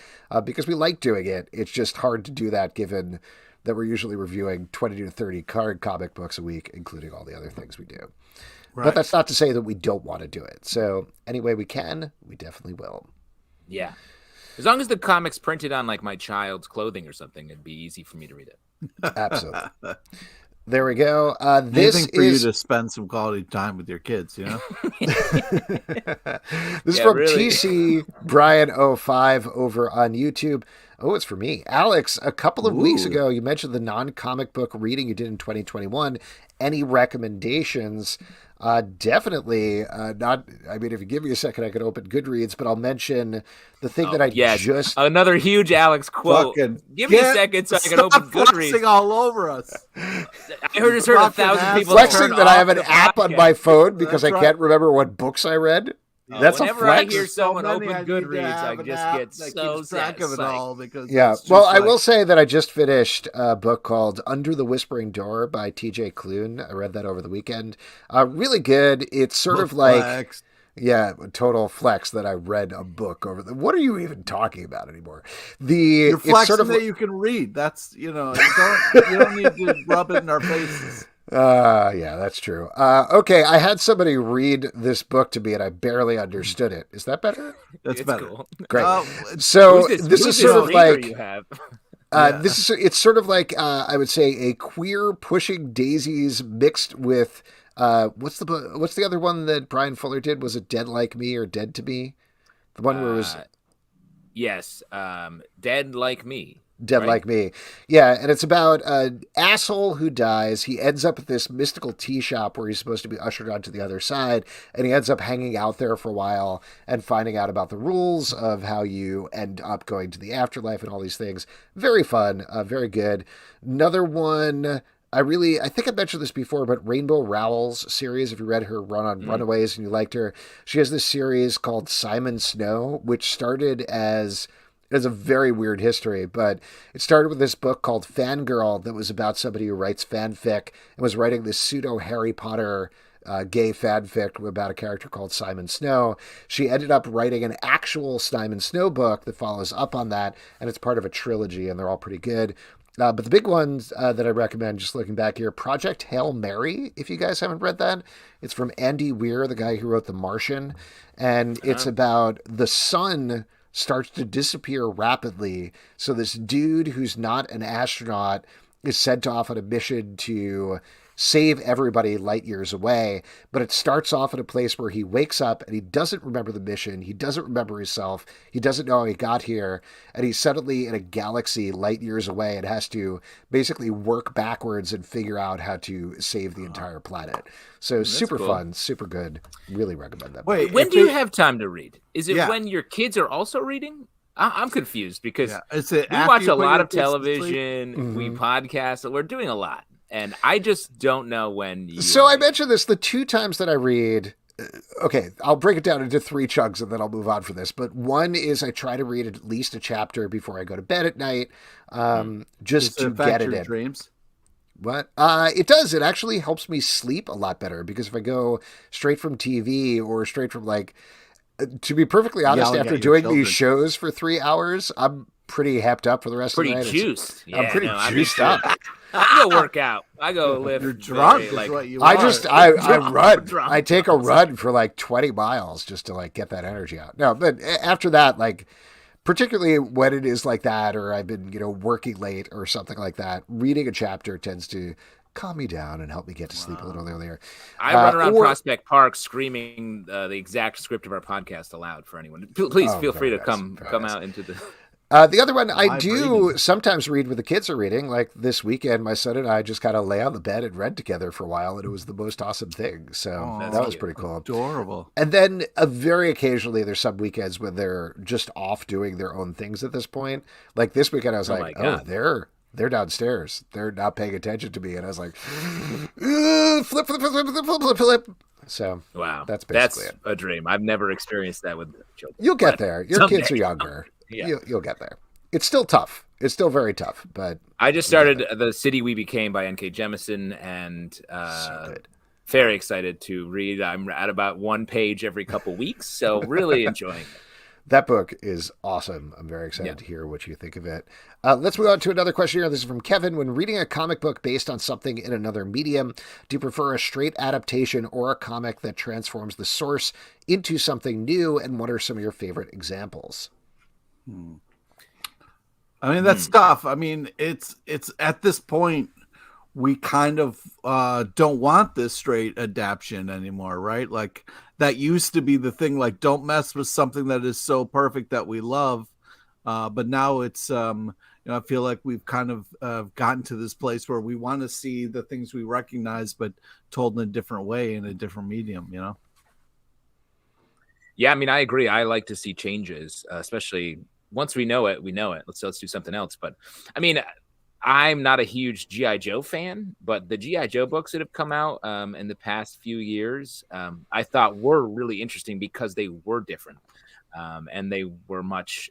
because we like doing it. It's just hard to do that given that we're usually reviewing 20 to 30 card comic books a week, including all the other things we do. Right. But that's not to say that we don't want to do it. So any way we can, we definitely will. Yeah. As long as the comic's printed on like my child's clothing or something, it'd be easy for me to read it. Absolutely. There we go. This This for you is to spend some quality time with your kids, you know? this is Yeah, from really. TC Brian05 over on YouTube. Oh, it's for me. Alex, a couple of weeks Ooh. ago, you mentioned the non-comic book reading you did in 2021. Any recommendations? Definitely not. I mean, if you give me a second, I could open Goodreads, but I'll mention the thing that I yes. just... Another huge Alex quote. Fucking Give me a get- second so I can Stop open flexing Goodreads. all over us. I just heard Fucking 1,000 people ass. Flexing turn that I off have an the app on podcast. my phone because That's I right. can't remember what books I read. That's a Whenever I flex. hear There's so someone many, open I need to Goodreads, I have an just app get that so keeps track of it satisfied. all because Yeah, it's just well, I like- will say that I just finished a book called Under the Whispering Door by TJ Clune. I read that over the weekend. Really good. It's sort of like, Flex. yeah, total flex that I read a book over the. What are you even talking about anymore? You're It's flexing sort of that like, you can read. That's you don't need to rub it in our faces. Yeah, that's true. Okay, I had somebody read this book to me and I barely understood it. Is that better? That's It's better. cool. Great. Uh, So Who's this is this sort of reader like you have? Yeah. it's sort of like I would say a queer pushing daisies mixed with what's the other one that Brian Fuller did? Was it Dead Like Me or Dead to Me? The one where it was Yes, Dead Like Me. Dead right? Like Me. Yeah, and it's about an asshole who dies. He ends up at this mystical tea shop where he's supposed to be ushered onto the other side, and he ends up hanging out there for a while and finding out about the rules of how you end up going to the afterlife and all these things. Very fun, very good. Another one. I think I mentioned this before, but Rainbow Rowell's series, if you read her run on Runaways and you liked her, she has this series called Simon Snow, which started as it has a very weird history, but it started with this book called Fangirl that was about somebody who writes fanfic and was writing this pseudo Harry Potter gay fanfic about a character called Simon Snow. She ended up writing an actual Simon Snow book that follows up on that, and it's part of a trilogy, and they're all pretty good. But the big ones that I recommend, just looking back here, Project Hail Mary, if you guys haven't read that. It's from Andy Weir, the guy who wrote The Martian, and it's about the sun starts to disappear rapidly. So this dude who's not an astronaut is sent off on a mission to save everybody light years away. But it starts off at a place where he wakes up and he doesn't remember the mission. He doesn't remember himself. He doesn't know how he got here. And he's suddenly in a galaxy light years away and has to basically work backwards and figure out how to save the entire planet. So super cool. Fun, super good. Really recommend that. Wait, When do you have time to read? Is it Yeah. when your kids are also reading? I'm confused because Is it we after watch you a put lot your of kids to sleep? television, we podcast, we're doing a lot. And I just don't know when you So I mentioned this the two times that I read. Okay, I'll break it down into three chunks and then I'll move on for this. But one is I try to read at least a chapter before I go to bed at night, just Does it to affect get it your in. dreams? What? It does. It actually helps me sleep a lot better because if I go straight from TV or straight from to be perfectly honest, Yelling after at your doing these children. shows for 3 hours, I'm pretty hepped up for the rest pretty of the night. juiced. I'm pretty I mean, juiced up. I go work out. I go lift. You're drunk, like, is what you I are. just I run. drunk. I take a run for 20 miles just to get that energy out. No, but after that, particularly when it is like that, or I've been working late or something like that, reading a chapter tends to calm me down and help me get to sleep a little earlier. I run around or- Prospect Park screaming the exact script of our podcast aloud for anyone. Please Oh, feel free to very come nice, very nice. out into the. The other one I Live do reading. sometimes read when the kids are reading. Like this weekend, my son and I just kind of lay on the bed and read together for a while, and it was the most awesome thing. So Oh, that was cute. pretty cool. Adorable. And then very occasionally, there's some weekends when they're just off doing their own things at this point. Like this weekend, I was Oh like, my God. they're downstairs. They're not paying attention to me. And I was like, flip, flip, flip, flip, flip, flip, flip. So Wow, That's basically that's a dream. I've never experienced that with children. you'll get But there. Your someday. kids are younger. Yeah. You'll get there. It's still tough. It's still very tough, but I just started The City We Became by N.K. Jemisin, and so good. very excited to read. I'm at about one page every couple weeks, so really enjoying it. That book is awesome. I'm very excited to hear what you think of it. Let's move on to another question here. This is from Kevin. When reading a comic book based on something in another medium, do you prefer a straight adaptation or a comic that transforms the source into something new? And what are some of your favorite examples? I mean, that's tough. I mean, it's at this point we kind of don't want this straight adaptation anymore, right? Like that used to be the thing. Like, don't mess with something that is so perfect that we love. But now it's I feel like we've kind of gotten to this place where we want to see the things we recognize, but told in a different way in a different medium. Yeah, I mean, I agree. I like to see changes, especially once we know it, we know it. Let's do something else. But I mean, I'm not a huge G.I. Joe fan, but the G.I. Joe books that have come out in the past few years, I thought were really interesting because they were different. And they were much,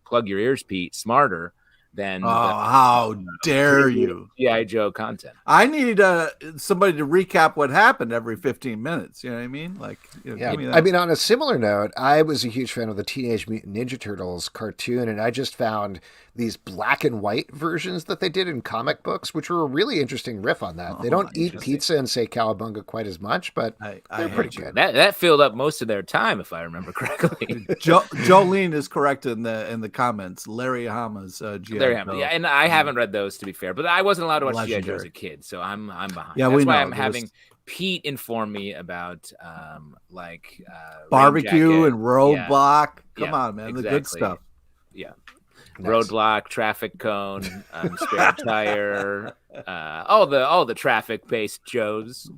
plug your ears, Pete, smarter than Oh, how dare you! G.I. Joe content. I need somebody to recap what happened every 15 minutes. You know what I mean? Like, Yeah, give me that. I mean, on a similar note, I was a huge fan of the Teenage Mutant Ninja Turtles cartoon, and I just found these black and white versions that they did in comic books, which were a really interesting riff on that. They don't eat pizza and say cowabunga quite as much, but they're pretty good. That filled up most of their time, if I remember correctly. Jolene is correct in the comments. Larry Hama's G.I. Larry Hama, yeah, and I haven't read those, to be fair, but I wasn't allowed to watch G.I. Joe as a kid, so I'm behind. Yeah, that's why I'm having Pete inform me about barbecue and Roadblock. Come on, man, the good stuff. Yeah. Nice. Roadblock, traffic cone, spare tire, all the traffic-based Joes.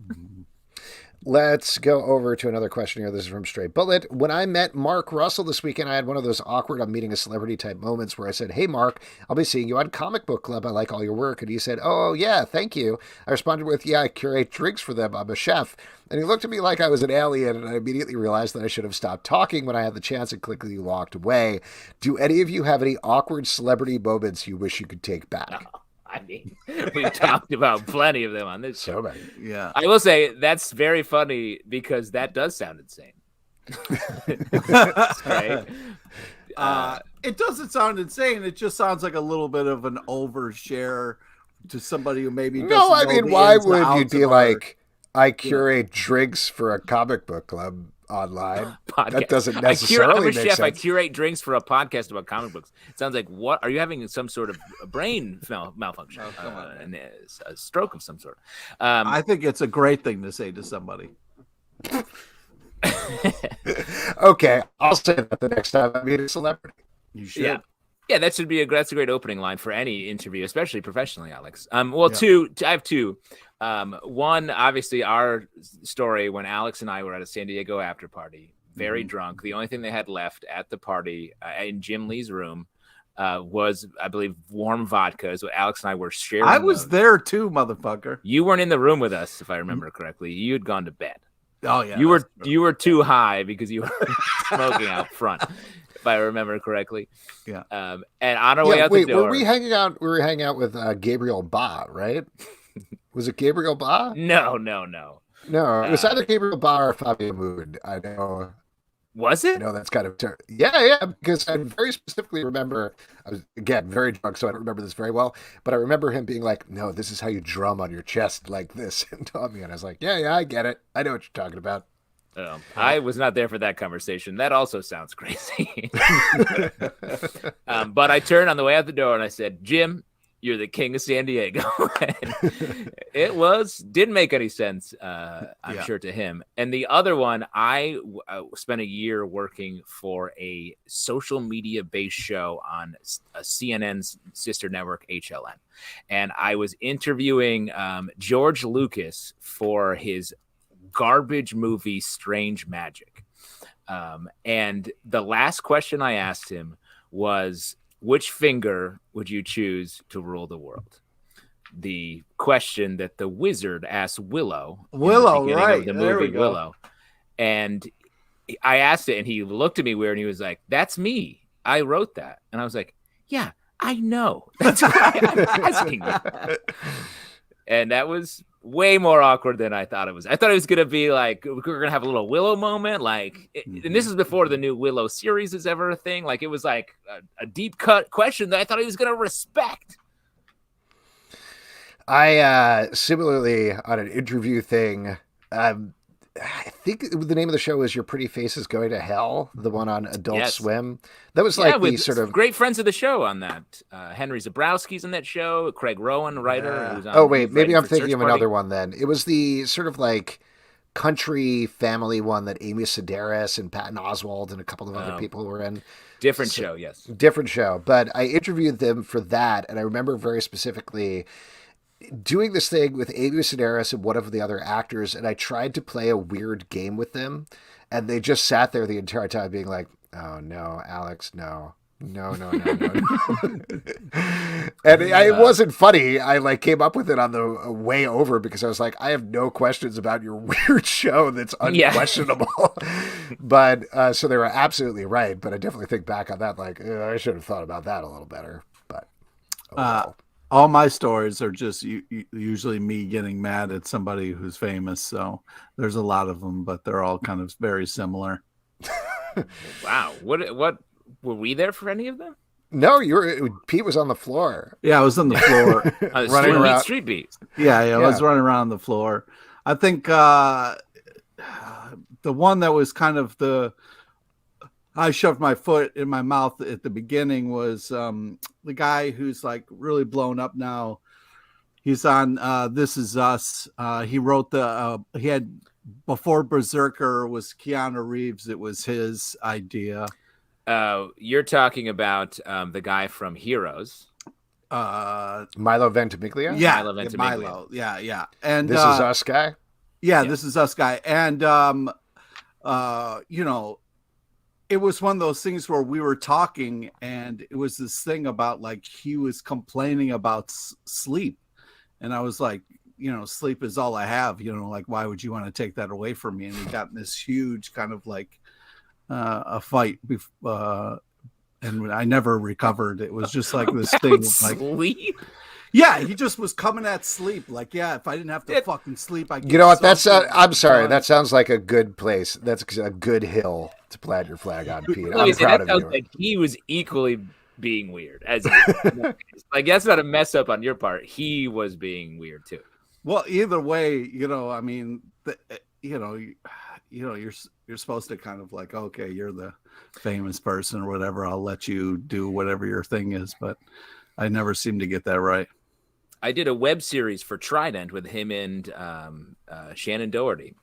Let's go over to another question here. This is from Stray Bullet. When I met Mark Russell this weekend, I had one of those awkward I'm meeting a celebrity type moments where I said, "Hey, Mark, I'll be seeing you on Comic Book Club. I like all your work." And he said, "Oh, yeah, thank you." I responded with, "Yeah, I curate drinks for them. I'm a chef." And he looked at me like I was an alien, and I immediately realized that I should have stopped talking when I had the chance and quickly walked away. Do any of you have any awkward celebrity moments you wish you could take back? I mean, we've talked about plenty of them on this show. So many. Yeah. I will say that's very funny because that does sound insane. Right? It doesn't sound insane. It just sounds like a little bit of an overshare to somebody who maybe doesn't No, I know mean, the why ins and would you outs be of like, I curate drinks for a comic book club online? That doesn't necessarily I'm a make chef. sense. I curate drinks for a podcast about comic books. It sounds like, what are you having some sort of brain malfunction, and a stroke of some sort? I think it's a great thing to say to somebody. Okay, I'll say that the next time I meet a celebrity. You should. Yeah, that's a great opening line for any interview, especially professionally, Alex. I have two. One, obviously, our story when Alex and I were at a San Diego after party, very drunk. The only thing they had left at the party in Jim Lee's room was, I believe, warm vodka. So Alex and I were sharing. I was there too, motherfucker. You weren't in the room with us, if I remember correctly. You had gone to bed. Oh yeah, you were too high because you were smoking out front, if I remember correctly. Yeah. And on our way out the door, were we hanging out? We were hanging out with Gabriel Ba, right? Was it Gabriel Ba? No. No, it was either Gabriel Ba or Fabio Mood. I know. Was it? I know that's kind of yeah, because I very specifically remember, I was, again, very drunk, so I don't remember this very well, but I remember him being like, "No, this is how you drum on your chest like this," and taught me, and I was like, yeah, I get it. I know what you're talking about. I was not there for that conversation. That also sounds crazy. But I turned on the way out the door and I said, "Jim, you're the king of San Diego." It didn't make any sense, I'm sure, to him. And the other one, I spent a year working for a social media based show on CNN's sister network, HLN. And I was interviewing George Lucas for his garbage movie, Strange Magic. And the last question I asked him was, which finger would you choose to rule the world? The question that the wizard asked Willow. Right. Of the movie Willow. And I asked it and he looked at me weird and he was like, "That's me. I wrote that." And I was like, "Yeah, I know. That's why I'm asking you." And that was way more awkward than I thought it was. I thought it was going to be like, we were going to have a little Willow moment. And this is before the new Willow series is ever a thing. Like, it was like a deep cut question that I thought he was going to respect. I, similarly, on an interview thing, I think the name of the show is Your Pretty Face is Going to Hell, the one on Adult Swim. That was like the sort of great friends of the show on that. Henry Zabrowski's in that show. Craig Rowan, writer. Who's on, oh wait, maybe I'm thinking of another one then. It was the sort of like country family one that Amy Sedaris and Patton Oswalt and a couple of other people were in. Different show, yes. Different show. But I interviewed them for that, and I remember very specifically doing this thing with Amy Sedaris and one of the other actors, and I tried to play a weird game with them, and they just sat there the entire time being like, "Oh no, Alex, no. No. And it wasn't funny. I came up with it on the way over because I was like, I have no questions about your weird show that's unquestionable. But so they were absolutely right. But I definitely think back on that, like, I should have thought about that a little better. But Oh, wow. All my stories are just usually me getting mad at somebody who's famous. So there's a lot of them, but they're all kind of very similar. Wow. What were we there for any of them? No, Pete was on the floor. Yeah, I was on the floor. Running around. Street beat. Yeah, I was running around the floor. I think the one that was kind of I shoved my foot in my mouth at the beginning was the guy who's like really blown up now. He's on This Is Us. He wrote he had, before Berserker was Keanu Reeves, it was his idea. You're talking about the guy from Heroes. Milo Ventimiglia? Yeah, Milo Ventimiglia. Milo. Yeah. And This Is Us guy? Yeah, This Is Us guy. And it was one of those things where we were talking, and it was this thing about like he was complaining about sleep, and I was like, sleep is all I have. Like, why would you want to take that away from me? And we got in this huge kind of like a fight, and I never recovered. It was just like this thing of like sleep. Yeah, he just was coming at sleep. Like, yeah, if I didn't have to fucking sleep, I. You know what? I'm sorry. That sounds like a good place. That's a good hill to plant your flag on, Pete. I'm proud of you. Like he was equally being weird. Like that's not a mess up on your part. He was being weird too. Well, either way, I mean, you're supposed to kind of like, okay, you're the famous person or whatever. I'll let you do whatever your thing is, but I never seem to get that right. I did a web series for Trident with him and Shannon Doherty.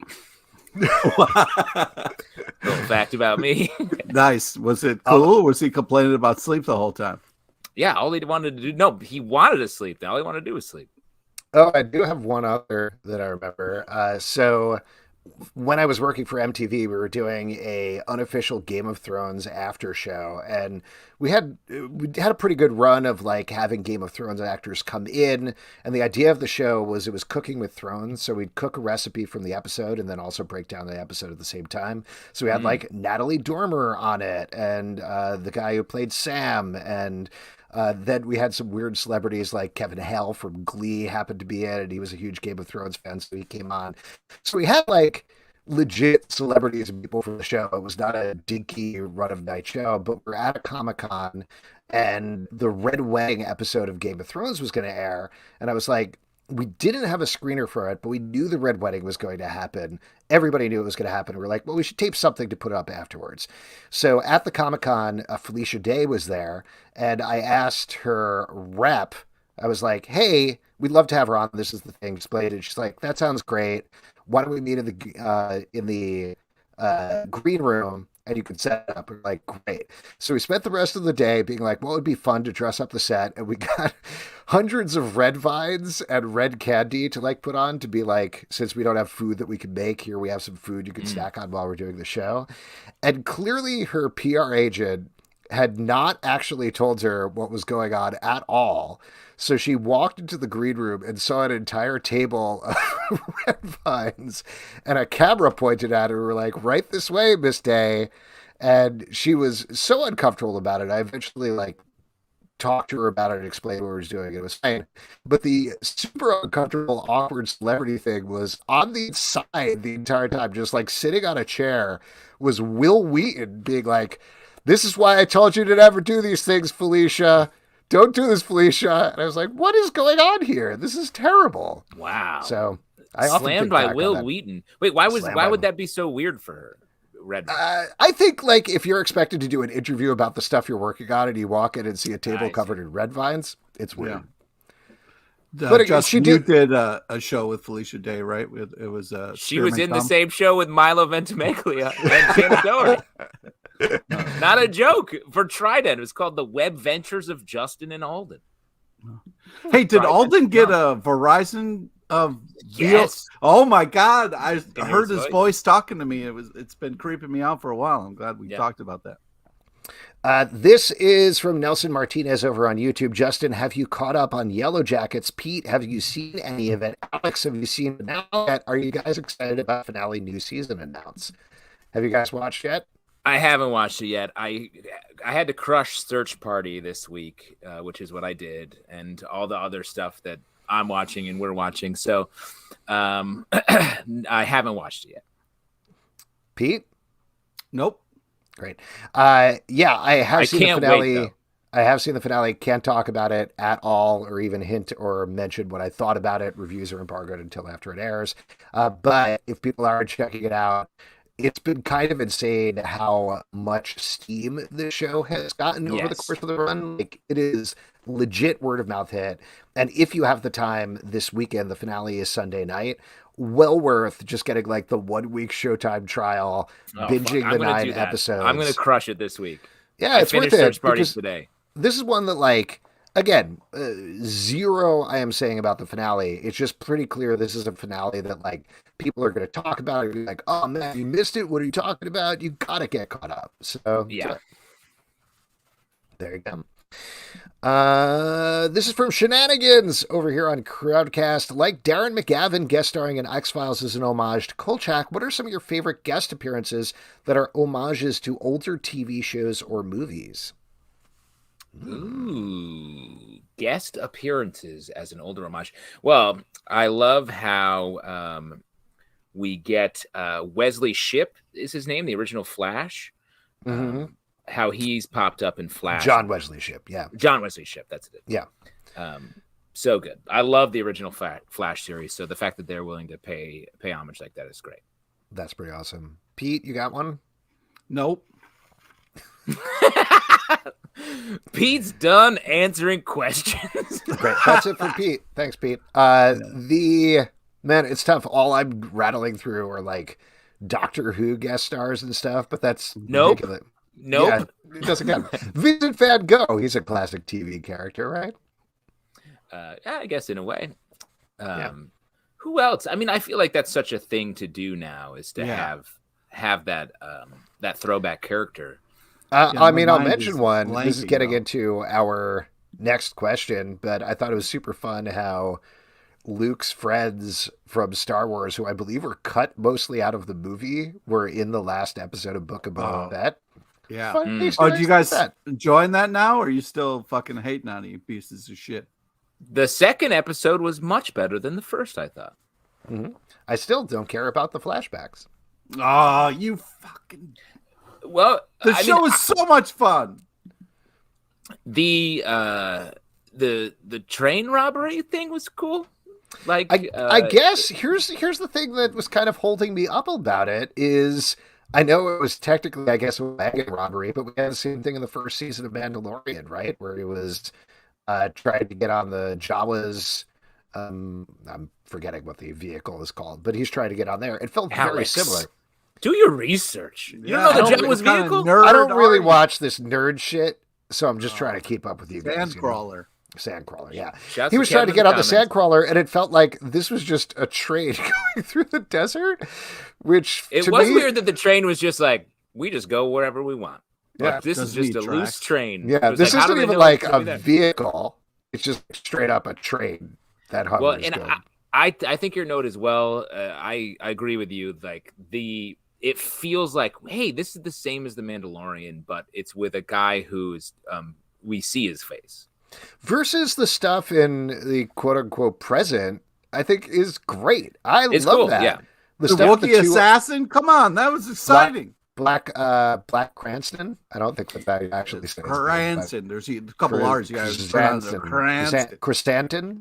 Little fact about me. Nice. Was it cool? Or was he complaining about sleep the whole time? Yeah, all he wanted to do. No, he wanted to sleep. All he wanted to do was sleep. Oh, I do have one other that I remember. So when I was working for MTV, we were doing a unofficial Game of Thrones after show, and we had a pretty good run of like having Game of Thrones actors come in. And the idea of the show was it was cooking with Thrones, so we'd cook a recipe from the episode and then also break down the episode at the same time. So we had like Natalie Dormer on it, and the guy who played Sam, and then we had some weird celebrities like Kevin Hale from Glee happened to be in it. He was a huge Game of Thrones fan, so he came on. So we had like legit celebrities and people from the show. It was not a dinky run-of-night show, but we're at a Comic-Con, and the Red Wedding episode of Game of Thrones was going to air. And I was like, we didn't have a screener for it, but we knew the Red Wedding was going to happen. Everybody knew it was going to happen. We're like, well, we should tape something to put up afterwards. So at the Comic-Con, Felicia Day was there, and I asked her rep, I was like, hey, we'd love to have her on. This is the thing. Displayed it. She's like, that sounds great. Why don't we meet in the green room and you can set it up? We're like, great. So we spent the rest of the day being like, what would be fun to dress up the set? And we got hundreds of red vines and red candy to like put on to be like, since we don't have food that we can make here, we have some food you can snack on while we're doing the show. And clearly her PR agent had not actually told her what was going on at all. So she walked into the green room and saw an entire table of red vines, and a camera pointed at her. We're like, right this way, Miss Day. And she was so uncomfortable about it. I eventually like talked to her about it and explained what we were doing. It was fine. But the super uncomfortable, awkward celebrity thing was on the side the entire time, just like sitting on a chair, was Will Wheaton being like, this is why I told you to never do these things, Felicia. Don't do this, Felicia. And I was like, what is going on here? This is terrible. Wow. So I often slammed by Will Wheaton. Wait, why would that be so weird for her? Red. I think like if you're expected to do an interview about the stuff you're working on and you walk in and see a table covered in red vines, it's weird. Yeah. But Justin, you did a show with Felicia Day, right? It was she was in the same show with Milo Ventimiglia and Shannon Doherty. Not a joke, for Trident. It was called The Web Ventures of Justin and Alden. Hey, did Alden get a Verizon yes. Oh my God. I heard his voice talking to me. It's been creeping me out for a while. I'm glad we talked about that. This is from Nelson Martinez over on YouTube. Justin, have you caught up on Yellow Jackets? Pete, have you seen any of it? Alex, have you seen it now yet? Are you guys excited about finale new season announce? Have you guys watched yet? I haven't watched it yet. I I had to crush Search Party this week, which is what I did, and all the other stuff that I'm watching and we're watching. So I haven't watched it yet. Pete? Nope. Great. Yeah, I have seen the finale. Wait, I have seen the finale. Can't talk about it at all, or even hint or mention what I thought about it. Reviews are embargoed until after it airs. But if people are checking it out, it's been kind of insane how much steam this show has gotten over the course of the run. Like, it is legit word of mouth hit. And if you have the time this weekend, the finale is Sunday night. Well worth just getting like the 1 week Showtime trial, binging the 9 episodes. I'm going to crush it this week. Yeah, it's worth it. Search Party today. This is one that, like, again, zero I am saying about the finale. It's just pretty clear this is a finale that, like, people are going to talk about it. Like, oh man, you missed it. What are you talking about? You got to get caught up. So yeah, there you go. This is from Shenanigans over here on Crowdcast. Like Darren McGavin guest starring in X-Files as an homage to Kolchak, what are some of your favorite guest appearances that are homages to older TV shows or movies? Ooh, guest appearances as an older homage. Well, I love how we get Wesley Shipp is his name, the original Flash. How he's popped up in Flash. John Wesley Shipp, yeah. John Wesley Shipp, that's it. Yeah. So good. I love the original Flash series, so the fact that they're willing to pay homage like that is great. That's pretty awesome. Pete, you got one? Nope. Pete's done answering questions. Great. That's it for Pete. Thanks, Pete. Man, it's tough. All I'm rattling through are like Doctor Who guest stars and stuff, but that's ridiculous. Nope. Yeah, it doesn't count. Vincent Van Gogh, he's a classic TV character, right? Yeah, I guess in a way. Who else? I mean, I feel like that's such a thing to do now, is to have that that throwback character. I mean, I'll mention one. This is getting into our next question, but I thought it was super fun how Luke's friends from Star Wars, who I believe were cut mostly out of the movie, were in the last episode of Book of Boba Fett. Yeah. Do you guys enjoying that now, or are you still fucking hating on you pieces of shit? The second episode was much better than the first, I thought. I still don't care about the flashbacks. Oh, you fucking... Well, the show is so much fun. The train robbery thing was cool. Like, I guess here's the thing that was kind of holding me up about it is I know it was technically, I guess, a wagon robbery, but we had the same thing in the first season of Mandalorian, right? Where he was trying to get on the Jawas. I'm forgetting what the vehicle is called, but he's trying to get on there. It felt very similar. Do your research. You don't know the Jawas vehicle? I don't really watch this nerd shit, so I'm just trying to keep up with you guys. Sandcrawler. Sandcrawler, yeah. Shouts he was trying to get on the Sandcrawler, and it felt like this was just a train going through the desert, which it was weird that the train was just like, we just go wherever we want. Yeah, like, this is just a loose train. Yeah, this isn't even like a vehicle. It's just straight up a train that hovers. Well, and I think your note as well. I agree with you. Like it feels like, hey, this is the same as the Mandalorian, but it's with a guy who's we see his face. Versus the stuff in the quote unquote present, I think is great. It's love cool, that. Yeah. The Wookiee assassin? Come on, that was exciting. Black Cranston? I don't think that actually says Cranston. There's a couple R's you guys Cranston,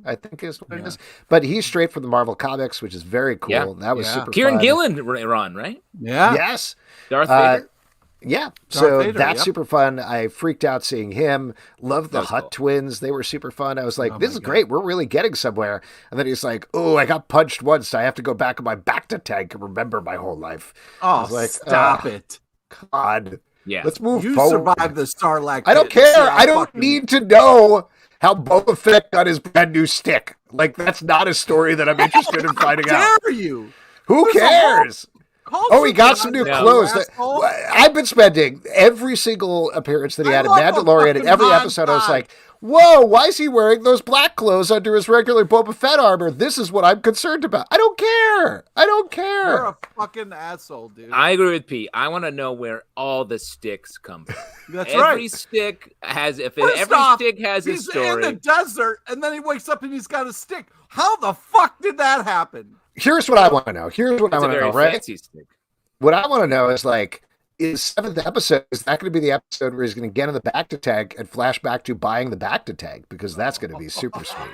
I think is what it is. But he's straight from the Marvel Comics, which is very cool. Yeah. That was super Kieran fun. Gillen run, right? Yeah. Yes. Darth Vader? Yeah, so that's super fun. I freaked out seeing him. Love the Hutt twins. They were super fun. I was like, this is great. We're really getting somewhere. And then he's like, oh, I got punched once. So I have to go back in my bacta tank and remember my whole life. Oh, like, stop it. God. Yeah. Let's move you forward. You survived the Sarlacc. I don't care. I don't need to know how Boba Fett got his brand new stick. Like, that's not a story that I'm interested in finding out. How dare you? Who cares? Oh, he got some new clothes. I've been spending every single appearance that he had in Mandalorian, and every episode I was like, whoa, why is he wearing those black clothes under his regular Boba Fett armor? This is what I'm concerned about. I don't care. You're a fucking asshole, dude. I agree with Pete. I want to know where all the sticks come from. That's every right. stick has a He's story. in the desert, and then he wakes up and he's got a stick. How the fuck did that happen? Here's what I want to know. It's a very fancy stick. What I want to know is like, is 7th episode, is that going to be the episode where he's going to get in the Bacta tag and flash back to buying the Bacta tag? Because that's going to be super sweet.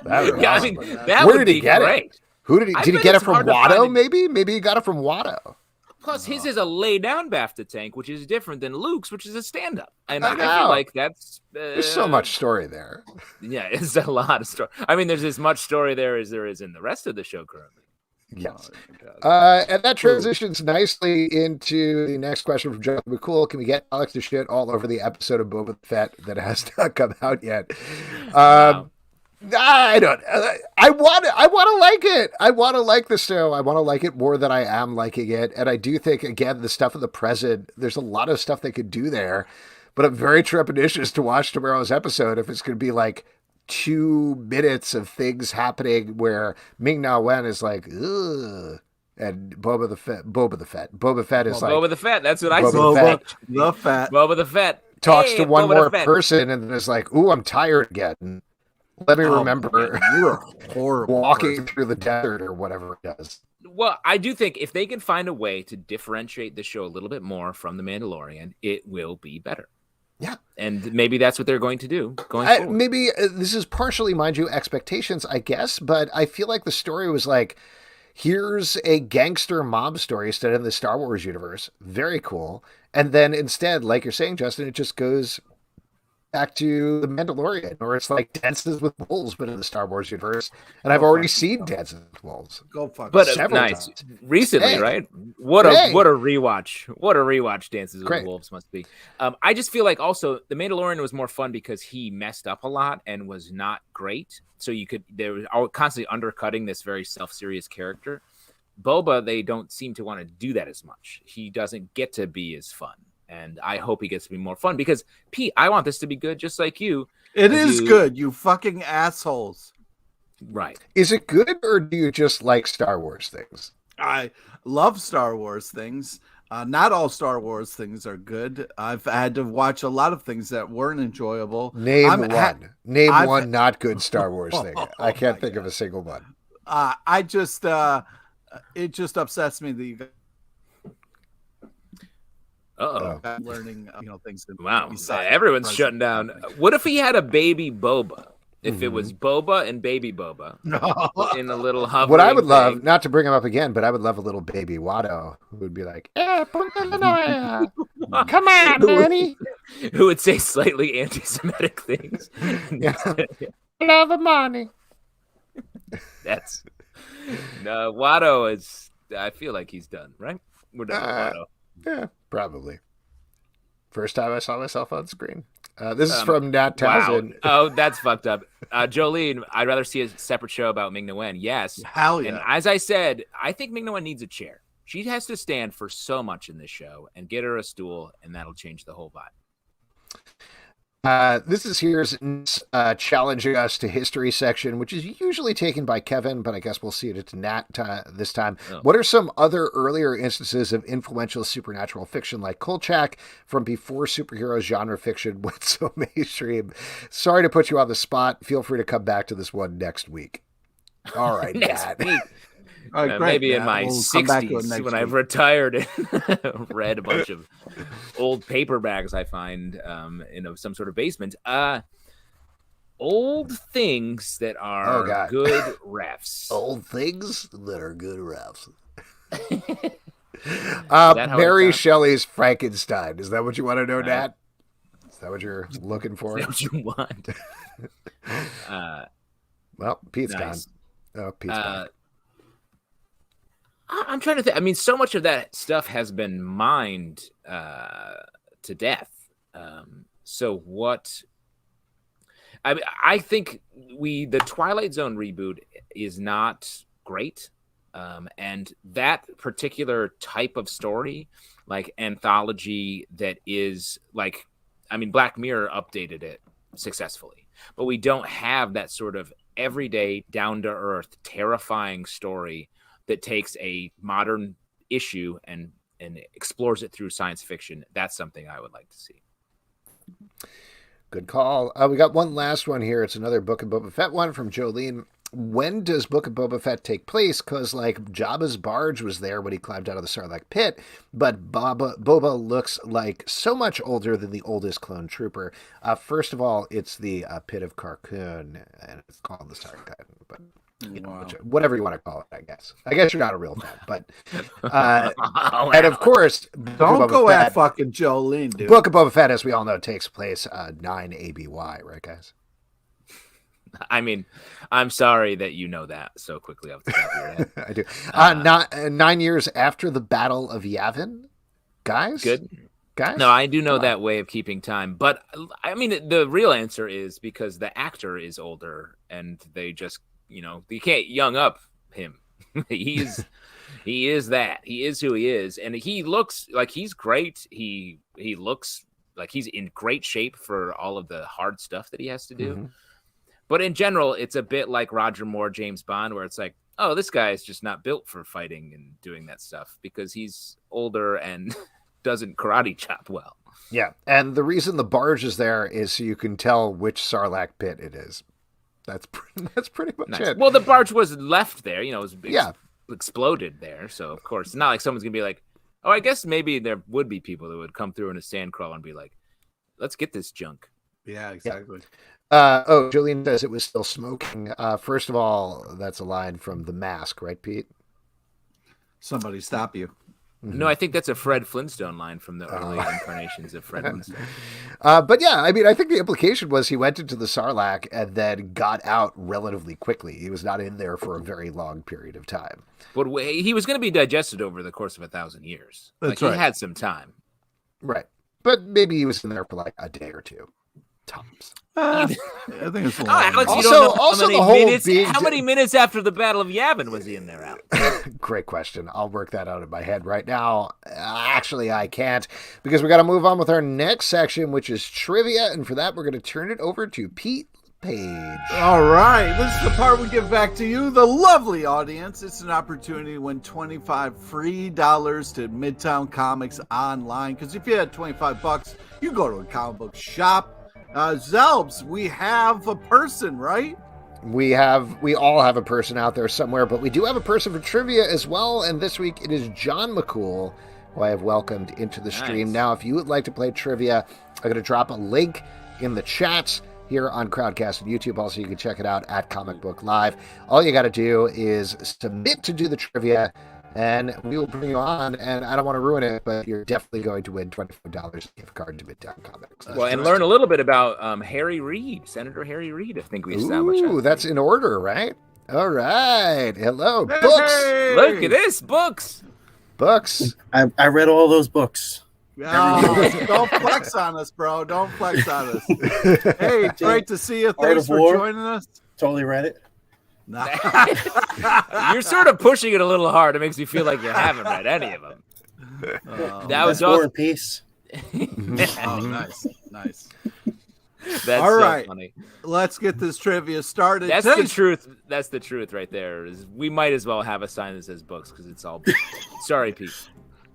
That would be Yeah, I awesome. mean, that Where would did he be get great. it? Who did he? I Did he bet get it it's from hard to Watto? find it. Maybe. Maybe he got it from Watto. Plus, his is a lay down BAFTA tank, which is different than Luke's, which is a stand up. And I know. feel like that's. There's so much story there. Yeah, it's a lot of story. I mean, there's as much story there as there is in the rest of the show currently. Yes. Oh, And that transitions nicely into the next question from Jonathan McCool. Can we get Alex to shit all over the episode of Boba Fett that has not come out yet? Wow. I don't. I want to like it. I want to like the show. I want to like it more than I am liking it. And I do think, again, the stuff in the present, there's a lot of stuff they could do there. But I'm very trepidatious to watch tomorrow's episode if it's going to be like 2 minutes of things happening where Ming-Na Wen is like, ugh. And Boba the Fett is like, Boba the Fett. That's what I Boba said. the Fett. Boba the Fett talks Hey, to one Boba the more Fett. person and is like, ooh, I'm tired again. Let me Oh, remember You're a horrible walking person. through the desert or whatever it does. Well, I do think if they can find a way to differentiate the show a little bit more from The Mandalorian, it will be better. Yeah. And maybe that's what they're going to do going forward. Maybe this is partially, mind you, expectations, I guess, but I feel like the story was like, here's a gangster mob story set in the Star Wars universe. Very cool. And then instead, like you're saying, Justin, it just goes back to The Mandalorian, or it's like Dances with Wolves, but in the Star Wars universe. And I've already seen Dances with Wolves. Go fuck. But several nice. times. Recently, Hey. right? What a Hey. rewatch. What a rewatch Dances with Great. Wolves must be. I just feel like also The Mandalorian was more fun because he messed up a lot and was not great. So they were constantly undercutting this very self-serious character. Boba, they don't seem to want to do that as much. He doesn't get to be as fun. And I hope he gets to be more fun because, Pete, I want this to be good just like you. It is good, you fucking assholes. Right. Is it good, or do you just like Star Wars things? I love Star Wars things. Not all Star Wars things are good. I've had to watch a lot of things that weren't enjoyable. Name I'm one. ha- Name I've one ha- not good Star Wars thing. I can't my think of God. a single one. I just it just upsets me that you Uh-oh. guys are learning things. Wow. besides Everyone's President shutting down. Trump. What if he had a baby Boba? If it was Boba and baby Boba in a little hovering What I would love, thing. not to bring him up again, but I would love a little baby Watto who would be like, "Eh, Illinois, come on, honey, Who would say slightly anti-Semitic things. Yeah. love the money." That's Watto is. I feel like he's done. Right? We're done with Watto. Yeah, probably. First time I saw myself on screen. This is from Nat Wow. Townsend. Oh, that's fucked up. Jolene, I'd rather see a separate show about Ming-Na Wen. Yes. Hell yeah. And as I said, I think Ming-Na Wen needs a chair. She has to stand for so much in this show, and get her a stool, and that'll change the whole vibe. This is here's challenging us to history section, which is usually taken by Kevin, but I guess we'll see it to Nat this time. Oh. What are some other earlier instances of influential supernatural fiction like Kolchak from before superhero genre fiction went so mainstream? Sorry to put you on the spot. Feel free to come back to this one next week. All right, Next Nat. week. All right, great. Maybe in Yeah, my we'll come back to it 60s next when week. I've retired and read a bunch of old paper bags I find in some sort of basement. Old things that Oh, are God. good refs. Old things that are good refs. how it Mary sounds? Shelley's Frankenstein. Is that what you want to know, No. Nat? Is that what you're looking for? Is that what you want? Well, Pete's Nice. gone. Oh, Pete's gone. I'm trying to think. I mean, so much of that stuff has been mined to death. So what? I think the Twilight Zone reboot is not great, and that particular type of story, like anthology, that is like, I mean, Black Mirror updated it successfully. But we don't have that sort of everyday, down-to-earth, terrifying story that takes a modern issue and explores it through science fiction. That's something I would like to see. Good call. We got one last one here. It's another Book of Boba Fett one from Jolene. When does Book of Boba Fett take place? Because, like, Jabba's barge was there when he climbed out of the Sarlacc pit, but Boba looks like so much older than the oldest clone trooper. First of all, it's the pit of Carcoon, and it's called the Sarlacc, but you know, whatever you want to call it, I guess. I guess you're not a real fan, but and of course, don't go at fucking Jolene, dude. Book of Boba Fett, as we all know, takes place 9 ABY, right, guys? I mean, I'm sorry that you know that so quickly off the top of your head. I do. 9 years after the Battle of Yavin, guys. Good. Guys? No, I do know that way of keeping time, but I mean, the real answer is because the actor is older, and they just, you know, you can't young up him. He is that. He is who he is, and he looks like he's great. He looks like he's in great shape for all of the hard stuff that he has to do. Mm-hmm. But in general, it's a bit like Roger Moore, James Bond, where it's like, oh, this guy is just not built for fighting and doing that stuff because he's older and doesn't karate chop well. Yeah, and the reason the barge is there is so you can tell which Sarlacc pit it is. That's pretty much it. Well, the barge was left there, you know, it was exploded there. So, of course, it's not like someone's going to be like, oh, I guess maybe there would be people that would come through in a sandcrawler and be like, let's get this junk. Yeah, exactly. Yeah. Julian says it was still smoking. First of all, that's a line from The Mask, right, Pete? Somebody stop you. Mm-hmm. No, I think that's a Fred Flintstone line from the early incarnations of Fred Flintstone. But yeah, I mean, I think the implication was he went into the Sarlacc and then got out relatively quickly. He was not in there for a very long period of time. But he was going to be digested over the course of 1,000 years. That's right. He had some time. Right. But maybe he was in there for like a day or two. Tops. I think it's a lot. Alex, also, you don't know also the whole minutes, being... How many minutes after the Battle of Yavin was he in there out? Great question. I'll work that out in my head right now. Actually, I can't, because we got to move on with our next section, which is trivia. And for that, we're going to turn it over to Pete Page. All right. This is the part we give back to you, the lovely audience. It's an opportunity to win $25 free to Midtown Comics online. Because if you had $25, you go to a comic book shop. Zelbs, we have a person, right? We all have a person out there somewhere, but we do have a person for trivia as well. And this week it is John McCool, who I have welcomed into the stream. Nice. Now, if you would like to play trivia, I'm going to drop a link in the chats here on Crowdcast and YouTube. Also, you can check it out at Comic Book Live. All you got to do is submit to do the trivia, and we will bring you on. And I don't want to ruin it, but you're definitely going to win $25 gift card to Midtown Comics. Well, and learn a little bit about Harry Reid, Senator Harry Reid. I think we established. Ooh, that's in order, right? All right. Hello, Hey! books. Look at this, books. Books. I read all those books. Oh, don't flex on us, bro. Don't flex on us. Hey, great to see you. Thanks for joining us. Totally read it. Nah. You're sort of pushing it a little hard. It makes me feel like you haven't read any of them. That was War awesome. and Peace. Oh, nice. That's all so right. funny. Let's get this trivia started. That's the truth. That's the truth right there. Is we might as well have a sign that says books because it's all books. Sorry, Pete.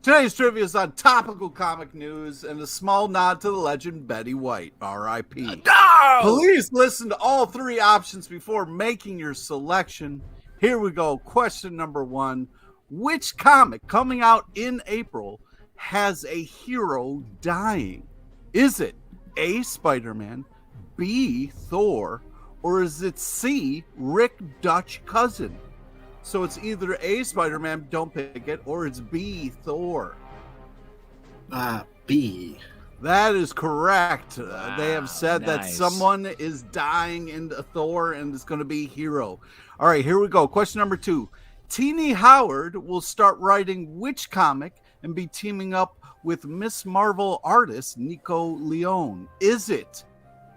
Today's trivia is on topical comic news and a small nod to the legend Betty White, R.I.P. No! Please listen to all three options before making your selection. Here we go. Question number 1. Which comic coming out in April has a hero dying? Is it A, Spider-Man, B, Thor, or is it C, Rick Dutch Cousin? So it's either A, Spider-Man, don't pick it, or it's B, Thor. B. That is correct. Wow, they have said that nice. someone is dying in Thor and it's going to be hero. All right, here we go. Question number 2. Teenie Howard will start writing which comic and be teaming up with Miss Marvel artist Nico Leone? Is it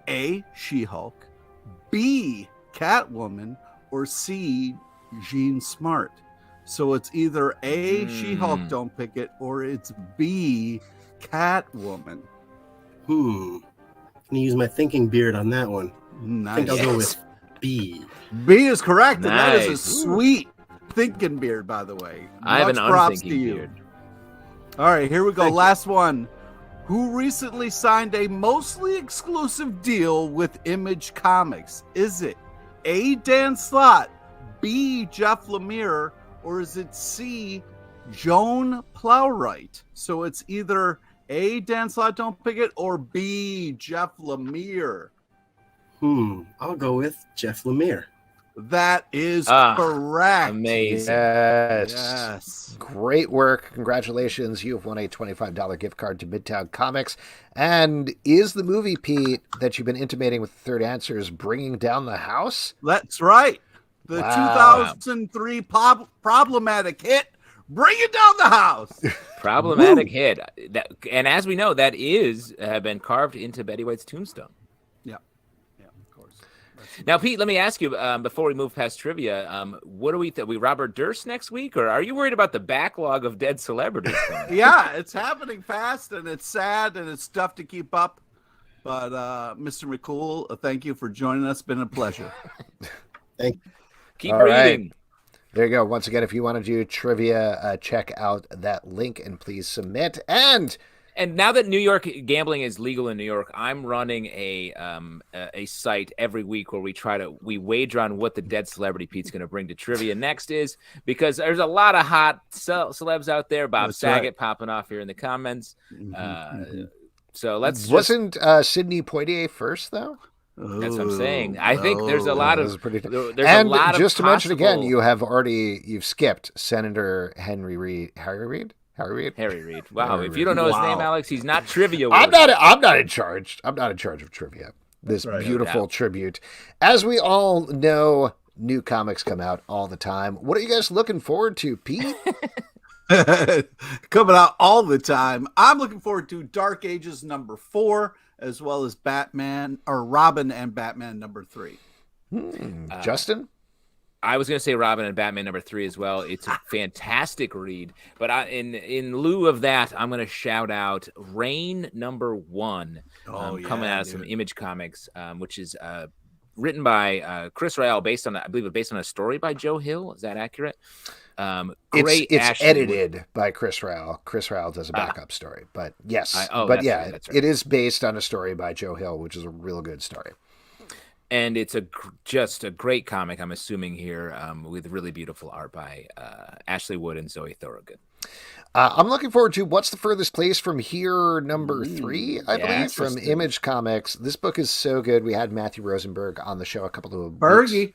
A, She-Hulk, B, Catwoman, or C, Jean Smart? So it's either A, She-Hulk, don't pick it, or it's B, Catwoman. gonna use my thinking beard on that one. I Nice. think I'll go with B. B is correct, and that is a Nice. sweet thinking beard, by the way. I have an Much props to unthinking you. beard. All right, here we go. Thank you. Last one. Who recently signed a mostly exclusive deal with Image Comics? Is it A, Dan Slott, B, Jeff Lemire, or is it C, Joan Plowright? So it's either A, Dan Slott, don't pick it, or B, Jeff Lemire. I'll go with Jeff Lemire. That is Ah, correct. Amazing. Yes. Yes. Great work. Congratulations. You have won a $25 gift card to Midtown Comics. And is the movie, Pete, that you've been intimating with the third answer is bringing down the house? That's right. The Wow. 2003 problematic hit, Bring It Down the House. Problematic hit. And as we know, that is been carved into Betty White's tombstone. Yeah, of course. Now, Pete, let me ask you before we move past trivia, what do we think? We Robert Durst next week, or are you worried about the backlog of dead celebrities? Yeah, it's happening fast, and it's sad, and it's tough to keep up. But Mr. McCool, thank you for joining us. It's been a pleasure. Thank you. Keep All right. reading. There you go. Once again, if you want to do trivia, check out that link and please submit. And now that New York gambling is legal in New York, I'm running a site every week where we wager on what the dead celebrity Pete's going to bring to trivia next is, because there's a lot of hot celebs out there. Bob That's Saget right. popping off here in the comments. Mhm. So let's wasn't Sidney Poitier first, though? That's what I'm saying. I think there's a lot That of was pretty there's and a lot just of to mention again, possible- you've skipped Senator Harry Reid. Harry Reid. Wow, Harry if you don't know his Wow. name, Alex, he's not trivia. I'm worthy. not in charge. I'm not in charge of trivia. This Right. beautiful Yeah. tribute. As we all know, new comics come out all the time. What are you guys looking forward to, Pete? Coming out all the time. I'm looking forward to Dark Ages #4, as well as Robin and Batman #3. Justin? I was going to say Robin and Batman #3 as well. It's a fantastic read. But in lieu of that, I'm going to shout out Reign #1, coming out of some Image Comics, which is written by Chris Ryall, based on a story by Joe Hill. Is that accurate? Great. It's Ashley edited by Chris Ryall. Chris Ryall does a backup story, but yes, but that's yeah, right, that's right. it is based on a story by Joe Hill, which is a real good story. And it's just a great comic, I'm assuming here, with really beautiful art by Ashley Wood and Zoe Thorogood. I'm looking forward to What's the Furthest Place from Here, #3, I believe, from interesting. Image Comics. This book is so good. We had Matthew Rosenberg on the show a couple of Bergie.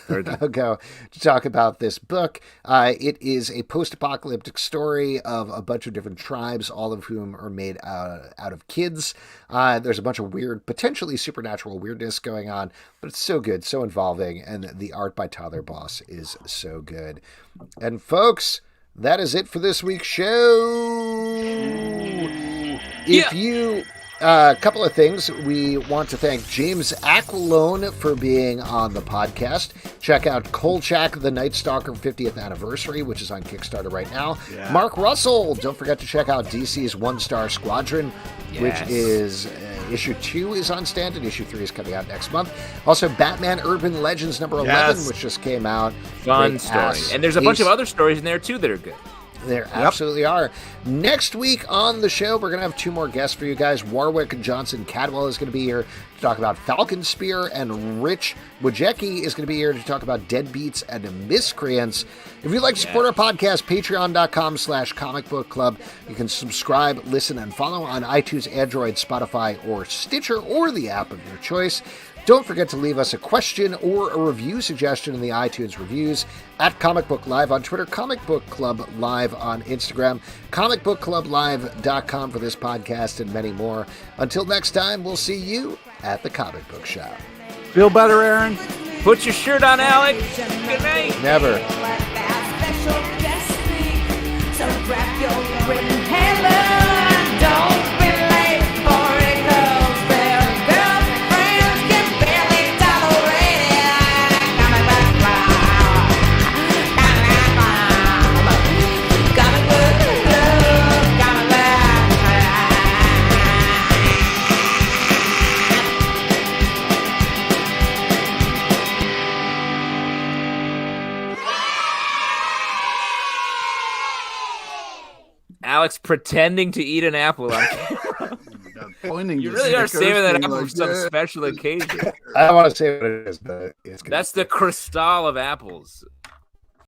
weeks ago to talk about this book. It is a post-apocalyptic story of a bunch of different tribes, all of whom are made out of kids. There's a bunch of weird, potentially supernatural weirdness going on, but it's so good, so involving, and the art by Tyler Boss is so good. And folks, that is it for this week's show. If you... A couple of things. We want to thank James Aquilone for being on the podcast. Check out Kolchak The Night Stalker 50th Anniversary, which is on Kickstarter right now. Yeah. Mark Russell. Don't forget to check out DC's One-Star Squadron, which is issue 2 is on stand, and issue 3 is coming out next month. Also, Batman Urban Legends #11, Yes. which just came out. Fun Great story. ass And there's a bunch ace. of other stories in there, too, that are good. There absolutely are. Next week on the show, we're going to have 2 more guests for you guys. Warwick Johnson Cadwell is going to be here to talk about Falcon Spear, and Rich Wojecki is going to be here to talk about Deadbeats and Miscreants. If you'd like to support our podcast, patreon.com/Comic Book Club. You can subscribe, listen, and follow on iTunes, Android, Spotify, or Stitcher, or the app of your choice. Don't forget to leave us a question or a review suggestion in the iTunes reviews at Comic Book Live on Twitter, Comic Book Club Live on Instagram, comicbookclublive.com for this podcast and many more. Until next time, we'll see you at the comic book shop. Feel better, Aaron? Put your shirt on, Alex. Good night. Never. So grab your written hammer, don't be late for it, 'cause their girlfriends can barely tolerate it. Comic book club, comic book club, comic book club. pretending to eat an apple on camera. Pointing. You to really are Snickers, saving that being apple like, for some "Yeah." special occasion. I don't want to say what it is, but it's gonna That's the crystal of apples.